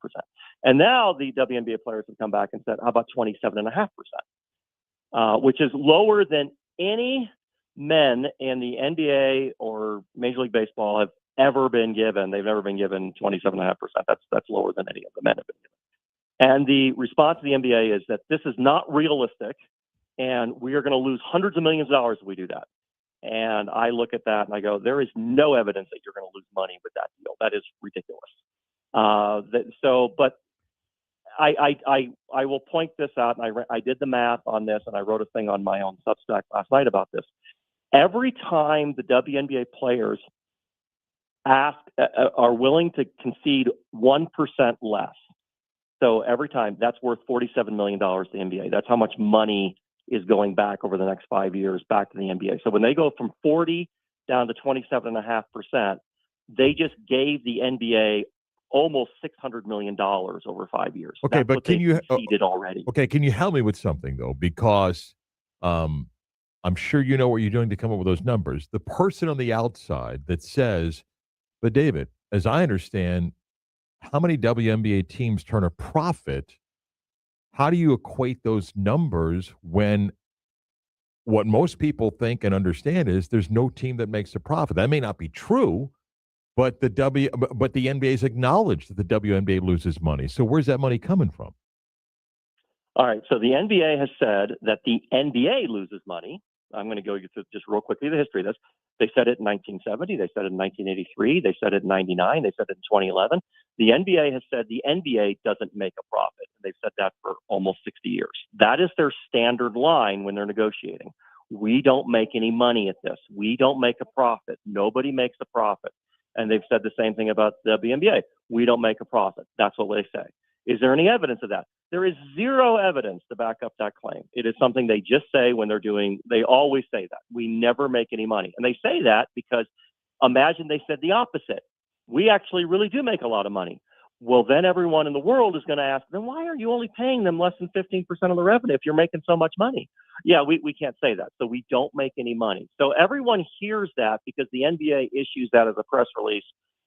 And now the WNBA players have come back and said, how about 27.5%, which is lower than any men in the NBA or Major League Baseball have ever been given. They've never been given 27.5%. That's lower than any of the men have been given. And the response of the NBA is that this is not realistic, and we are going to lose hundreds of millions of dollars if we do that. And I look at that and I go, there is no evidence that you're going to lose money with that deal. That is ridiculous. But I will point this out, and I did the math on this, and I wrote a thing on my own Substack last night about this. Every time the WNBA players are willing to concede 1% less, so every time, that's worth $47 million to the NBA. That's how much money is going back over the next 5 years back to the NBA. So when they go from 40 down to 27.5%, they just gave the NBA almost $600 million over 5 years. Okay, that's but can you conceded already? Okay, can you help me with something though? Because I'm sure you know what you're doing to come up with those numbers. The person on the outside that says, but David, as I understand, how many WNBA teams turn a profit? How do you equate those numbers when what most people think and understand is there's no team that makes a profit? That may not be true, but the NBA's acknowledged that the WNBA loses money. So where's that money coming from? All right. So the NBA has said that the NBA loses money. I'm going to go through just real quickly the history of this. They said it in 1970. They said it in 1983. They said it in 99. They said it in 2011. The NBA has said the NBA doesn't make a profit. They've said that for almost 60 years. That is their standard line when they're negotiating. We don't make any money at this. We don't make a profit. Nobody makes a profit. And they've said the same thing about the WNBA. We don't make a profit. That's what they say. Is there any evidence of that? There is zero evidence to back up that claim. It is something they just say when they always say that. We never make any money. And they say that because imagine they said the opposite. We actually really do make a lot of money. Well, then everyone in the world is going to ask, then why are you only paying them less than 15% of the revenue if you're making so much money? Yeah, we can't say that. So we don't make any money. So everyone hears that because the NBA issues that as a press release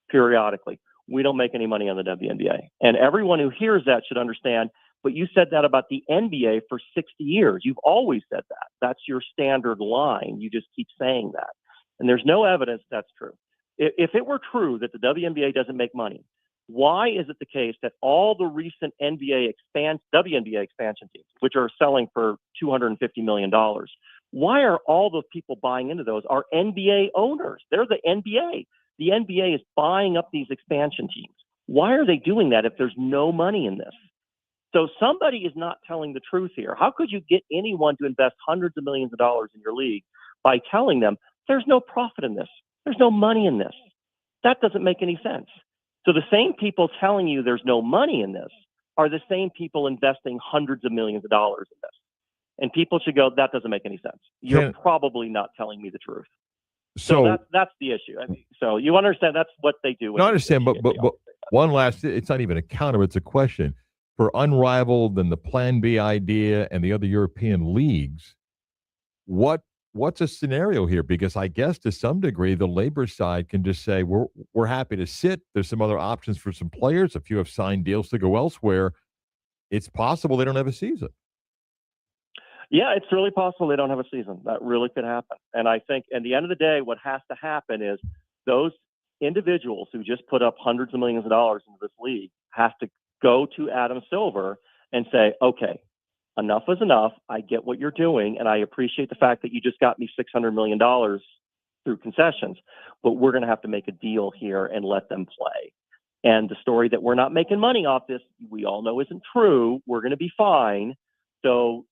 periodically. We don't make any money on the WNBA. And everyone who hears that should understand But you said that about the NBA for 60 years. You've always said that. That's your standard line. You just keep saying that. And there's no evidence that's true. If it were true that the WNBA doesn't make money, why is it the case that all the recent WNBA expansion teams, which are selling for $250 million, why are all the people buying into those are NBA owners? They're the NBA. The NBA is buying up these expansion teams. Why are they doing that if there's no money in this? So somebody is not telling the truth here. How could you get anyone to invest hundreds of millions of dollars in your league by telling them there's no profit in this? There's no money in this. That doesn't make any sense. So the same people telling you there's no money in this are the same people investing hundreds of millions of dollars in this. And people should go, that doesn't make any sense. You're probably not telling me the truth. So that's the issue. I mean, so you understand that's what they do. No, I understand, but one last, it's not even a counter, it's a question. For Unrivaled and the Plan B idea and the other European leagues, what's a scenario here? Because I guess to some degree, the labor side can just say, we're happy to sit. There's some other options for some players. A few have signed deals to go elsewhere. It's possible they don't have a season. Yeah, it's really possible they don't have a season. That really could happen. And I think at the end of the day, what has to happen is those individuals who just put up hundreds of millions of dollars into this league have to go to Adam Silver and say, okay, enough is enough. I get what you're doing, and I appreciate the fact that you just got me $600 million through concessions, but we're going to have to make a deal here and let them play. And the story that we're not making money off this, we all know isn't true. We're going to be fine. So,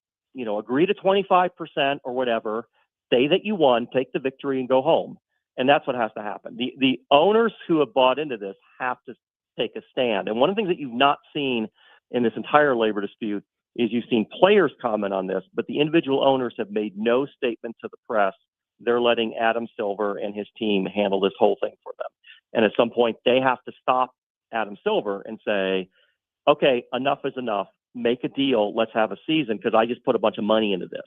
agree to 25% or whatever, say that you won, take the victory and go home. And that's what has to happen. The owners who have bought into this have to take a stand. And one of the things that you've not seen in this entire labor dispute is you've seen players comment on this, but the individual owners have made no statement to the press. They're letting Adam Silver and his team handle this whole thing for them. And at some point, they have to stop Adam Silver and say, okay, enough is enough. Make a deal. Let's have a season because I just put a bunch of money into this.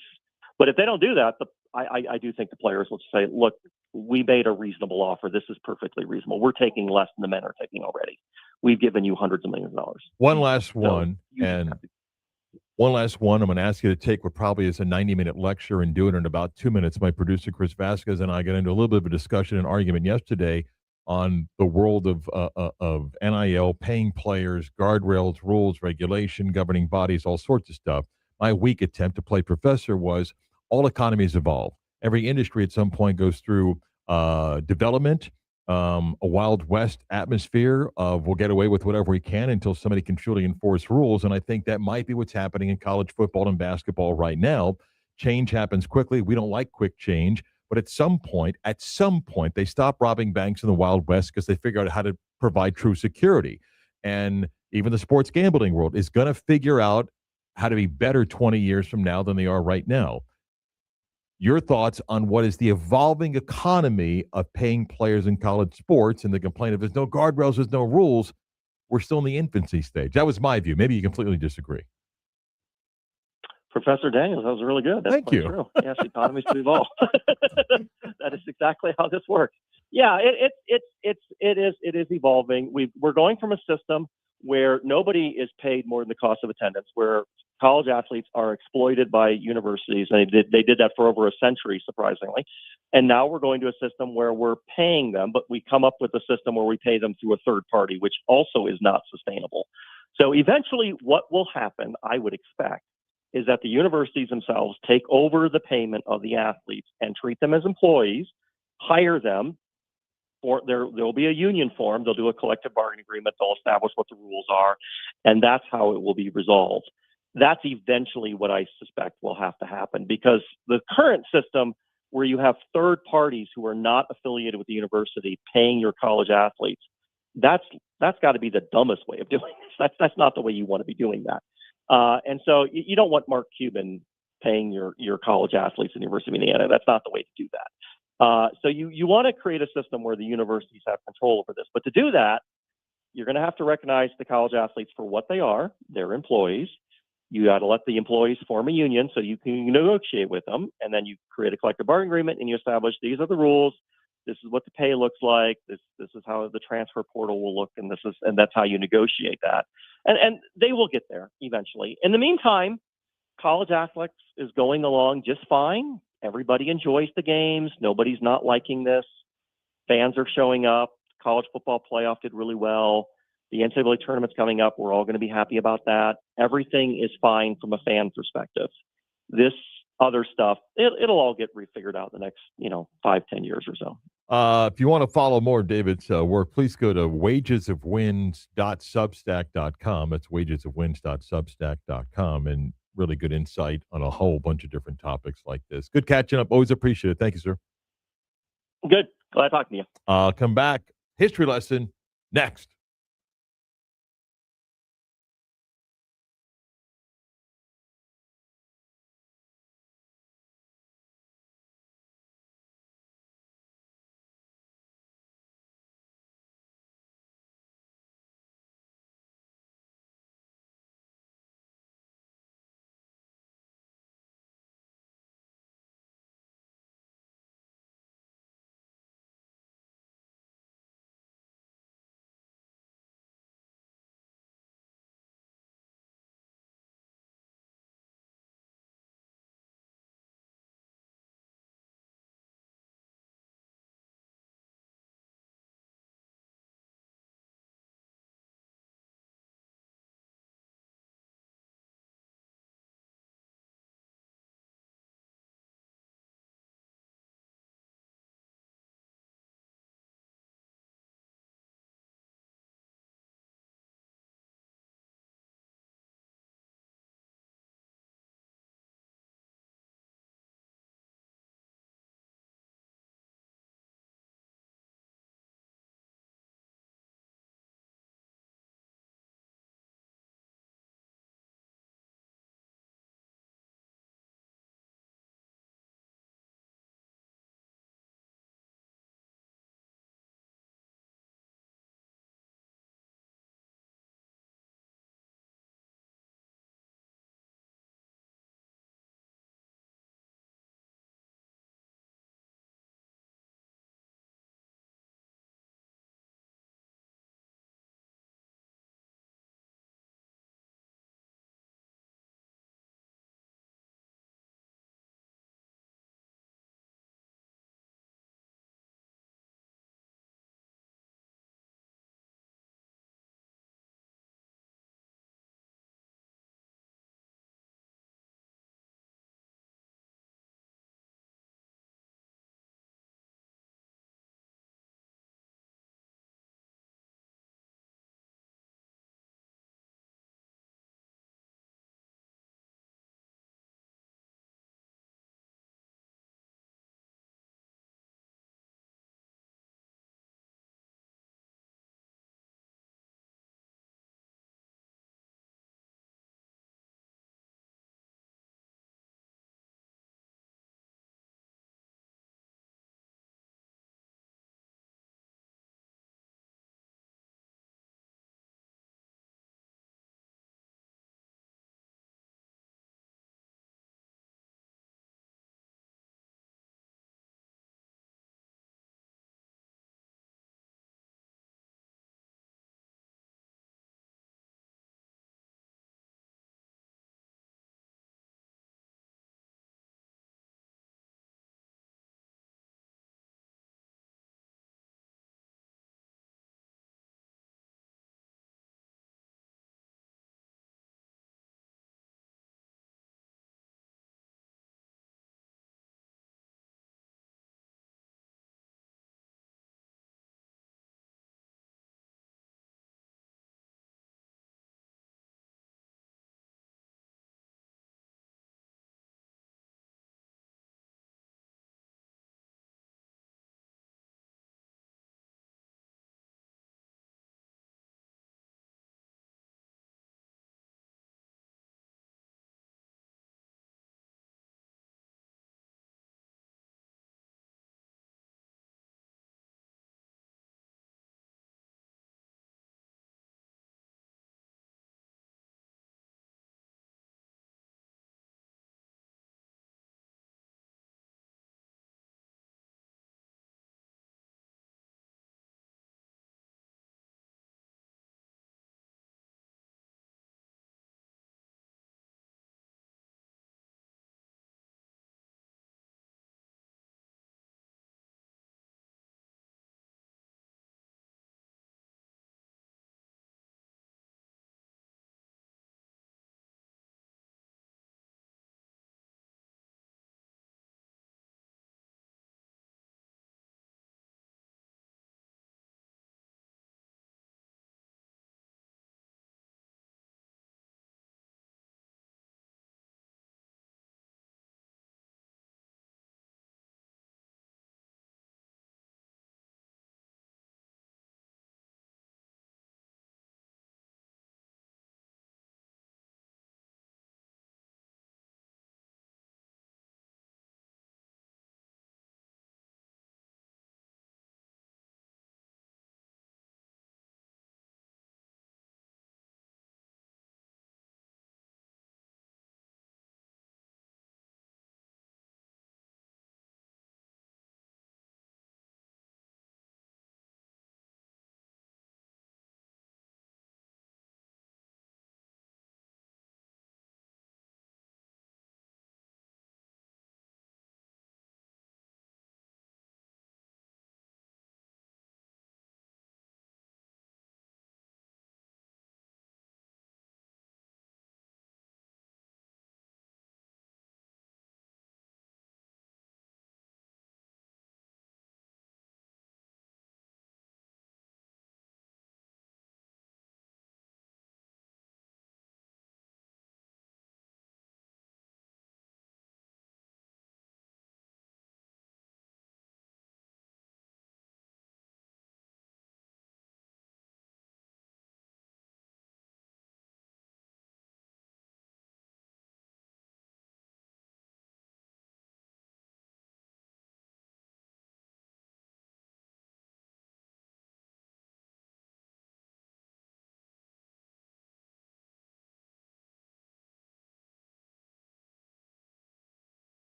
But if they don't do that, I do think the players will say, look, we made a reasonable offer. This is perfectly reasonable. We're taking less than the men are taking already. We've given you hundreds of millions of dollars. One last one. I'm going to ask you to take what probably is a 90-minute lecture and do it in about 2 minutes. My producer, Chris Vasquez, and I got into a little bit of a discussion and argument yesterday on the world of NIL, paying players, guardrails, rules, regulation, governing bodies, all sorts of stuff. My weak attempt to play professor was all economies evolve. Every industry at some point goes through development, a Wild West atmosphere of we'll get away with whatever we can until somebody can truly enforce rules. And I think that might be what's happening in college football and basketball right now. Change happens quickly. We don't like quick change. But at some point, they stop robbing banks in the Wild West because they figure out how to provide true security. And even the sports gambling world is going to figure out how to be better 20 years from now than they are right now. Your thoughts on what is the evolving economy of paying players in college sports and the complaint of there's no guardrails, there's no rules. We're still in the infancy stage. That was my view. Maybe you completely disagree. Professor Daniels, that was really good. That's Thank you. True. Yes, economies to evolve. That is exactly how this works. Yeah, it is evolving. We're going from a system where nobody is paid more than the cost of attendance, where college athletes are exploited by universities, and they did that for over a century, surprisingly. And now we're going to a system where we're paying them, but we come up with a system where we pay them through a third party, which also is not sustainable. So eventually, what will happen, I would expect, is that the universities themselves take over the payment of the athletes and treat them as employees, hire them. There'll be a union form. They'll do a collective bargaining agreement. They'll establish what the rules are, and that's how it will be resolved. That's eventually what I suspect will have to happen, because the current system where you have third parties who are not affiliated with the university paying your college athletes, that's got to be the dumbest way of doing this. That's not the way you want to be doing that. And so you don't want Mark Cuban paying your college athletes in the University of Indiana. That's not the way to do that. So you want to create a system where the universities have control over this. But to do that, you're going to have to recognize the college athletes for what they are. They're employees. You got to let the employees form a union so you can negotiate with them. And then you create a collective bargaining agreement and you establish these are the rules. This is what the pay looks like. This is how the transfer portal will look, and that's how you negotiate that. And they will get there eventually. In the meantime, college athletics is going along just fine. Everybody enjoys the games. Nobody's not liking this. Fans are showing up. College football playoff did really well. The NCAA tournament's coming up. We're all going to be happy about that. Everything is fine from a fan perspective. This other stuff, it'll all get refigured out in the next, 5-10 years or so. If you want to follow more of David's work, please go to wagesofwins.substack.com. That's wagesofwins.substack.com, and really good insight on a whole bunch of different topics like this. Good catching up. Always appreciate it. Thank you, sir. Good. Glad talking to you. Come back. History lesson next.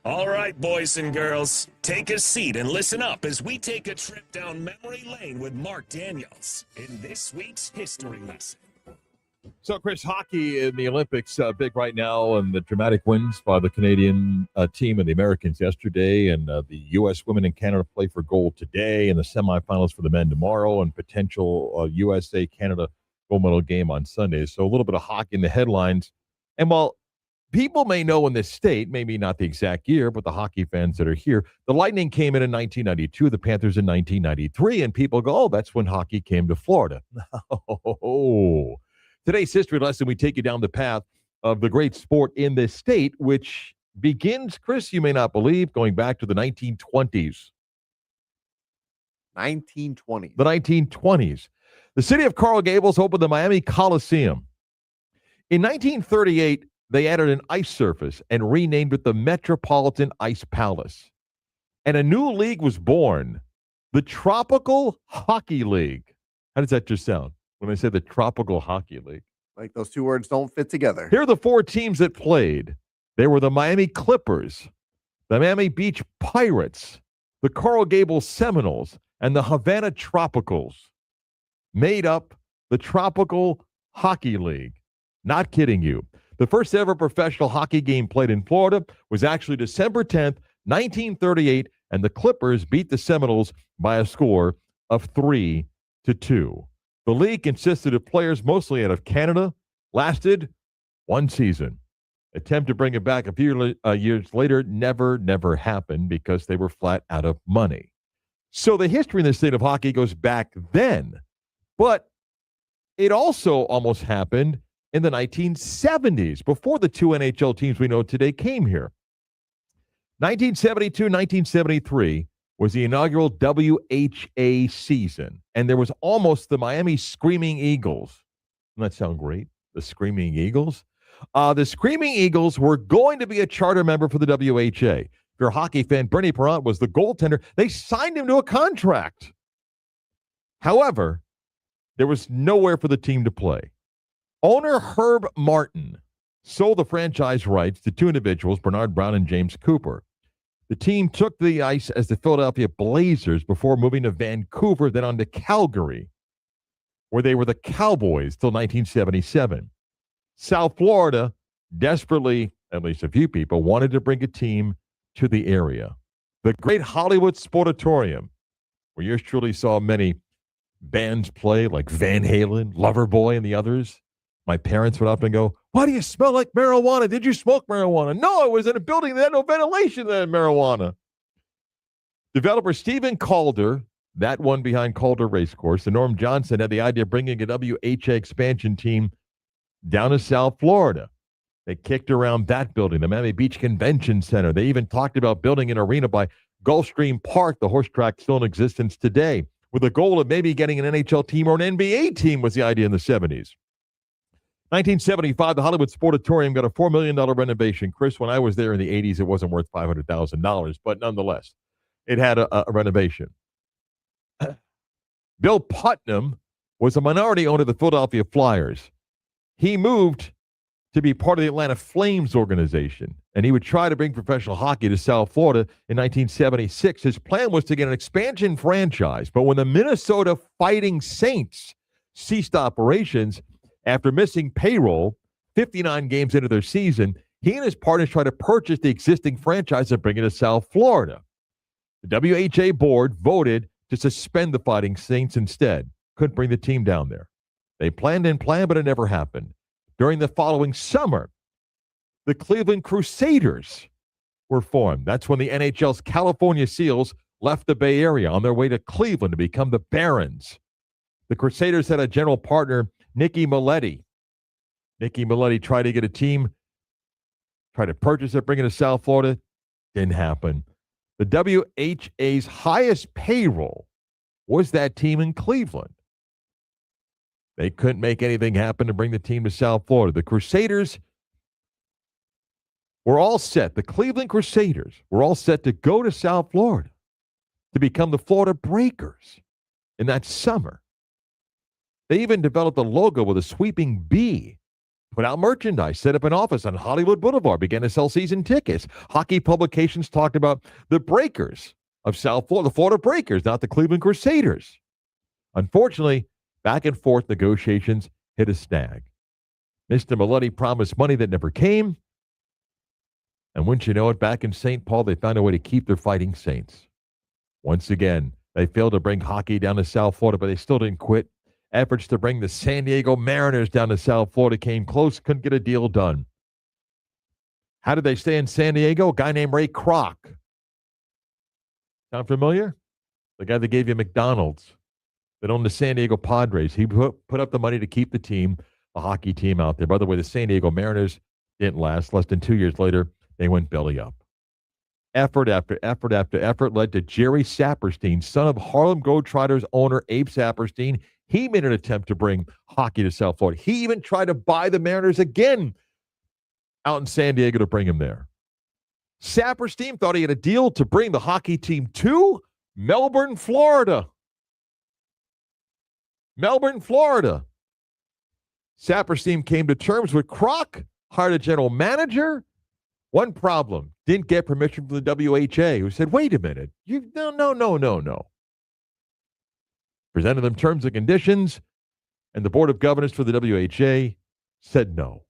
All right, boys and girls, take a seat and listen up as we take a trip down memory lane with Marc Daniels in this week's history lesson. So, Chris, hockey in the Olympics, big right now, and the dramatic wins by the Canadian team and the Americans yesterday, and the U.S. women and Canada play for gold today, and the semifinals for the men tomorrow, and potential USA-Canada gold medal game on Sunday. So a little bit of hockey in the headlines. And while people may know in this state, maybe not the exact year, but the hockey fans that are here, the Lightning came in 1992, the Panthers in 1993, and people go, oh, that's when hockey came to Florida. Oh. Today's history lesson, we take you down the path of the great sport in this state, which begins, Chris, you may not believe, going back to the 1920s. 1920s. The 1920s. The city of Coral Gables opened the Miami Coliseum. In 1938, they added an ice surface and renamed it the Metropolitan Ice Palace. And a new league was born, the Tropical Hockey League. How does that just sound when I say the Tropical Hockey League? Like those two words don't fit together. Here are the four teams that played. They were the Miami Clippers, the Miami Beach Pirates, the Coral Gables Seminoles, and the Havana Tropicals. Made up the Tropical Hockey League. Not kidding you. The first ever professional hockey game played in Florida was actually December 10th, 1938, and the Clippers beat the Seminoles by a score of 3-2. The league consisted of players mostly out of Canada, lasted one season. Attempt to bring it back a few years later never happened because they were flat out of money. So the history in the state of hockey goes back then, but it also almost happened in the 1970s, before the two NHL teams we know today came here. 1972-1973 was the inaugural WHA season, and there was almost the Miami Screaming Eagles. Doesn't that sound great? The Screaming Eagles? The Screaming Eagles were going to be a charter member for the WHA. If you're a hockey fan, Bernie Parent was the goaltender. They signed him to a contract. However, there was nowhere for the team to play. Owner Herb Martin sold the franchise rights to two individuals, Bernard Brown and James Cooper. The team took the ice as the Philadelphia Blazers before moving to Vancouver, then on to Calgary, where they were the Cowboys till 1977. South Florida desperately, at least a few people, wanted to bring a team to the area. The great Hollywood Sportatorium, where yours truly saw many bands play like Van Halen, Loverboy, and the others. My parents would often go, why do you smell like marijuana? Did you smoke marijuana? No, it was in a building that had no ventilation that had marijuana. Developer Stephen Calder, that one behind Calder Racecourse, and Norm Johnson had the idea of bringing a WHA expansion team down to South Florida. They kicked around that building, the Miami Beach Convention Center. They even talked about building an arena by Gulfstream Park, the horse track still in existence today, with the goal of maybe getting an NHL team or an NBA team was the idea in the 70s. 1975, the Hollywood Sportatorium got a $4 million renovation. Chris, when I was there in the 80s, it wasn't worth $500,000, but nonetheless, it had a renovation. Bill Putnam was a minority owner of the Philadelphia Flyers. He moved to be part of the Atlanta Flames organization, and he would try to bring professional hockey to South Florida in 1976. His plan was to get an expansion franchise, but when the Minnesota Fighting Saints ceased operations, after missing payroll 59 games into their season, he and his partners tried to purchase the existing franchise and bring it to South Florida. The WHA board voted to suspend the Fighting Saints instead. Couldn't bring the team down there. They planned, but it never happened. During the following summer, the Cleveland Crusaders were formed. That's when the NHL's California Seals left the Bay Area on their way to Cleveland to become the Barons. The Crusaders had a general partner, Nicky Milletti. Nicky Milletti tried to get a team, tried to purchase it, bring it to South Florida. Didn't happen. The WHA's highest payroll was that team in Cleveland. They couldn't make anything happen to bring the team to South Florida. The Crusaders were all set. The Cleveland Crusaders were all set to go to South Florida to become the Florida Breakers in that summer. They even developed a logo with a sweeping bee put out merchandise, set up an office on Hollywood Boulevard, began to sell season tickets. Hockey publications talked about the Breakers of South Florida, the Florida Breakers, not the Cleveland Crusaders. Unfortunately, back and forth negotiations hit a snag. Mr. Maletti promised money that never came. And wouldn't you know it, back in St. Paul, they found a way to keep their Fighting Saints. Once again, they failed to bring hockey down to South Florida, but they still didn't quit. Efforts to bring the San Diego Mariners down to South Florida came close, couldn't get a deal done. How did they stay in San Diego? A guy named Ray Kroc. Sound familiar? The guy that gave you McDonald's, that owned the San Diego Padres. He put up the money to keep the team, the hockey team out there. By the way, the San Diego Mariners didn't last. Less than 2 years later, they went belly up. Effort after effort after effort led to Jerry Saperstein, son of Harlem Globetrotters owner Abe Saperstein. He made an attempt to bring hockey to South Florida. He even tried to buy the Mariners again out in San Diego to bring him there. Saperstein thought he had a deal to bring the hockey team to Melbourne, Florida. Melbourne, Florida. Saperstein came to terms with Kroc, hired a general manager. One problem, didn't get permission from the WHA, who said, wait a minute, no. Presented them terms and conditions, and the Board of Governors for the WHA said no.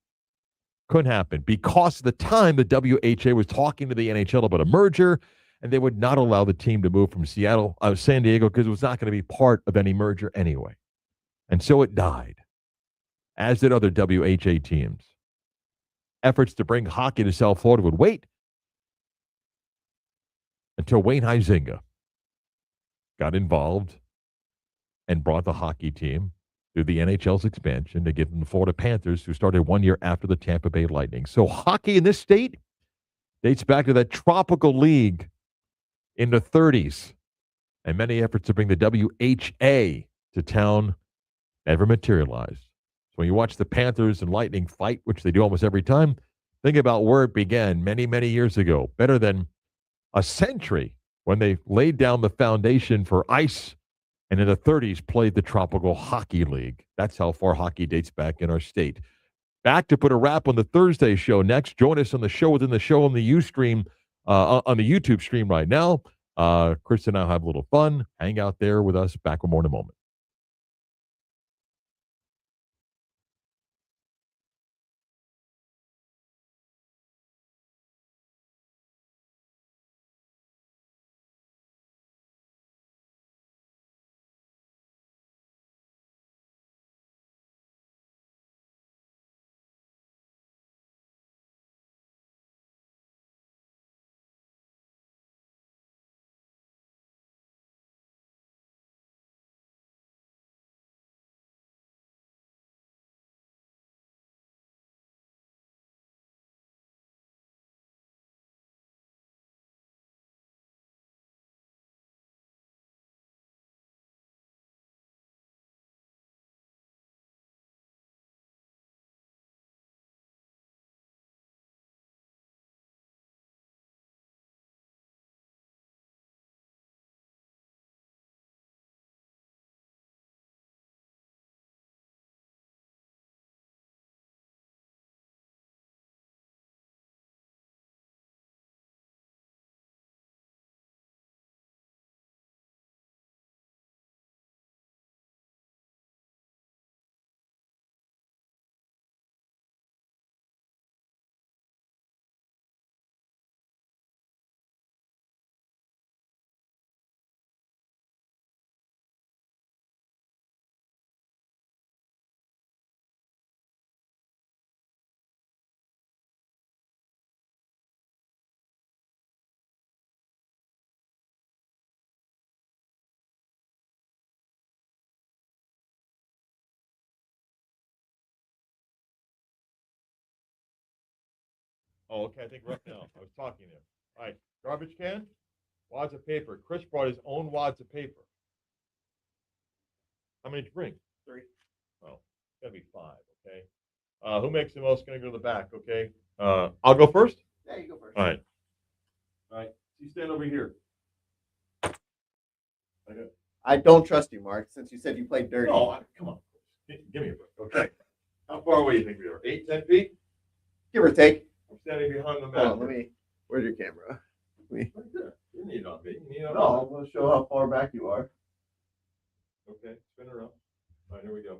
Couldn't happen because at the time the WHA was talking to the NHL about a merger, and they would not allow the team to move from San Diego, because it was not going to be part of any merger anyway. And so it died, as did other WHA teams. Efforts to bring hockey to South Florida would wait until Wayne Huizenga got involved and brought the hockey team through the NHL's expansion to give them the Florida Panthers, who started 1 year after the Tampa Bay Lightning. So hockey in this state dates back to that tropical league in the 30s, and many efforts to bring the WHA to town never materialized. So when you watch the Panthers and Lightning fight, which they do almost every time, think about where it began many, many years ago, better than a century, when they laid down the foundation for ice, and in the 30s played the Tropical Hockey League. That's how far hockey dates back in our state. Back to put a wrap on the Thursday show next. Join us on the show within the show on the Ustream, on the YouTube stream right now. Chris and I will have a little fun. Hang out there with us. Back with more in a moment. Oh, okay. I think right now I was talking there. All right. Garbage can, wads of paper. Chris brought his own wads of paper. How many did you bring? 3. Oh, it's got to be 5, okay? Who makes the most? Going to go to the back, okay? I'll go first? Yeah, you go first. All right. All right. You stand over here. I don't trust you, Mark, since you said you played dirty. No, come on. Give me a break, okay? How far away do you think we are? 8, 10 feet? Give or take. I'm standing behind the Hold on, mat. let me. Where's your camera? Right there. You need it on me. You need it on No, I'm going to show how far back you are. Okay, spin around. All right, here we go.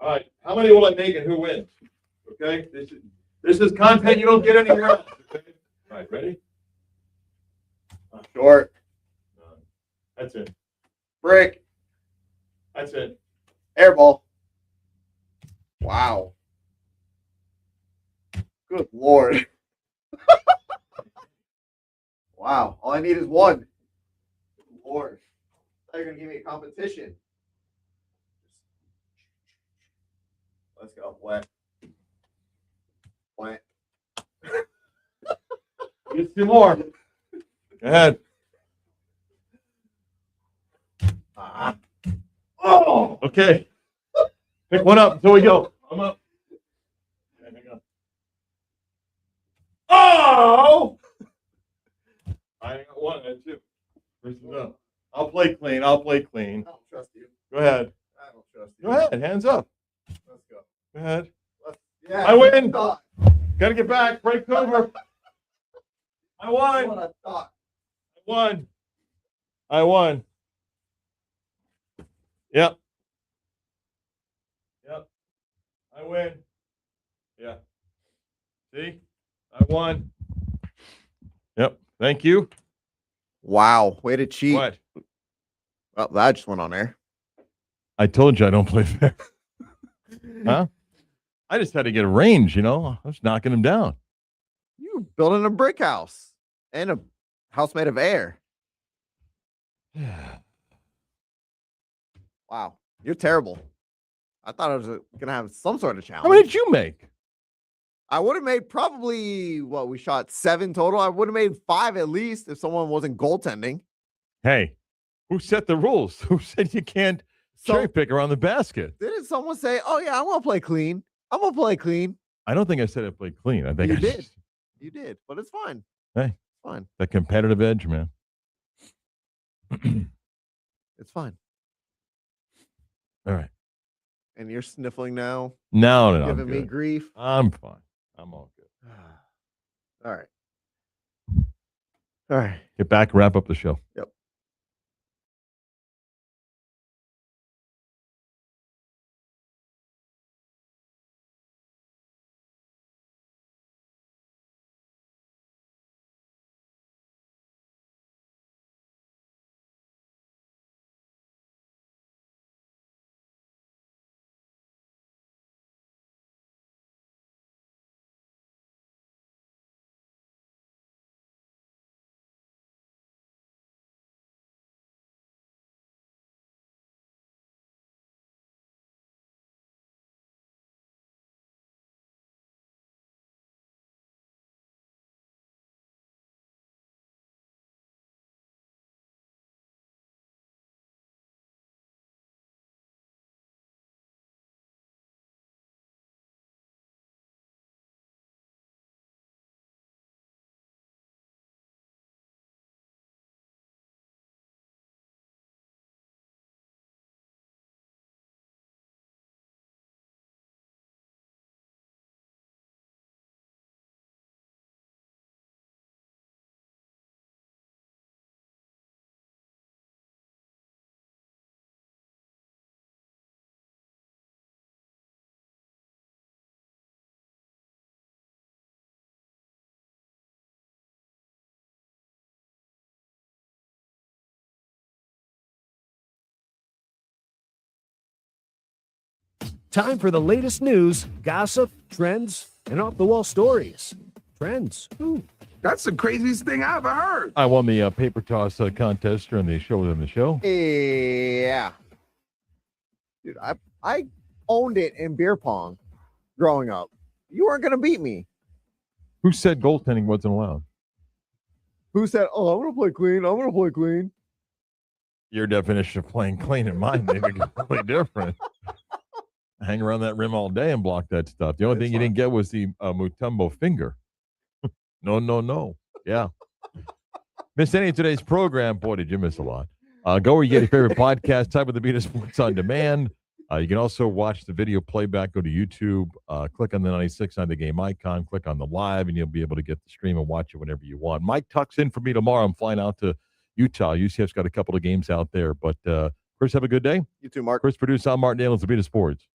All right, how many will I make and who wins? Okay, this is content you don't get anywhere else. Okay? All right, ready? Short. That's it. Brick. That's it. Air ball. Wow. Good Lord. Wow. All I need is one. Good Lord. I thought you were going to give me a competition. Let's go. Wet. Wet. Get 2 more. Go ahead. Oh! Okay. Pick one up until we go. I'm up. Okay, hang on. Oh! I got 1 and 2. Listen up. I'll play clean. I'll play clean. I don't trust you. Go ahead. I don't trust you. Go ahead. Hands up. Let's go. Go ahead. Yeah, I win. Thought. Got to get back. Break over. I won. What I thought. I won. I won. Yep. Yep. I win. Yeah. See? I won. Yep. Thank you. Wow. Way to cheat. What? Well, that just went on there. I told you I don't play fair. Huh? I just had to get a range, you know. I was knocking him down. You building a brick house and a house made of air. Wow. You're terrible. I thought I was going to have some sort of challenge. How many did you make? I would have made probably, we shot 7 total. I would have made 5 at least if someone wasn't goaltending. Hey, who set the rules? Who said you can't cherry pick around the basket? Didn't someone say, oh, yeah, I'm going to play clean? I'm going to play clean. I don't think I said I played clean. I think You I did. just- You did, but it's fine. Hey, Fine. the competitive edge, man. It's fine. All right. And you're sniffling now, No, I'm giving me good. grief. I'm fine. I'm all good. All right. All right. Get back, wrap up the show. Yep. Time for the latest news, gossip, trends, and off-the-wall stories. Trends. Ooh, that's the craziest thing I ever heard. I won the paper toss contest during the show within the show. Yeah. Dude, I owned it in beer pong growing up. You weren't going to beat me. Who said goaltending wasn't allowed? Who said, oh, I'm going to play clean. I'm going to play clean. Your definition of playing clean and mine may be completely different. Hang around that rim all day and block that stuff. The only thing you didn't get was the Mutombo finger. No. Yeah. Missed any of today's program? Boy, did you miss a lot. Go where you get your favorite podcast. Type of the Beat of Sports on Demand. You can also watch the video playback. Go to YouTube, click on the 96.9 The Game icon, click on the live, and you'll be able to get the stream and watch it whenever you want. Mike tucks in for me tomorrow. I'm flying out to Utah. UCF's got a couple of games out there. But Chris, have a good day. You too, Mark. Chris, producer, I'm Marc Daniels of BOS Sports.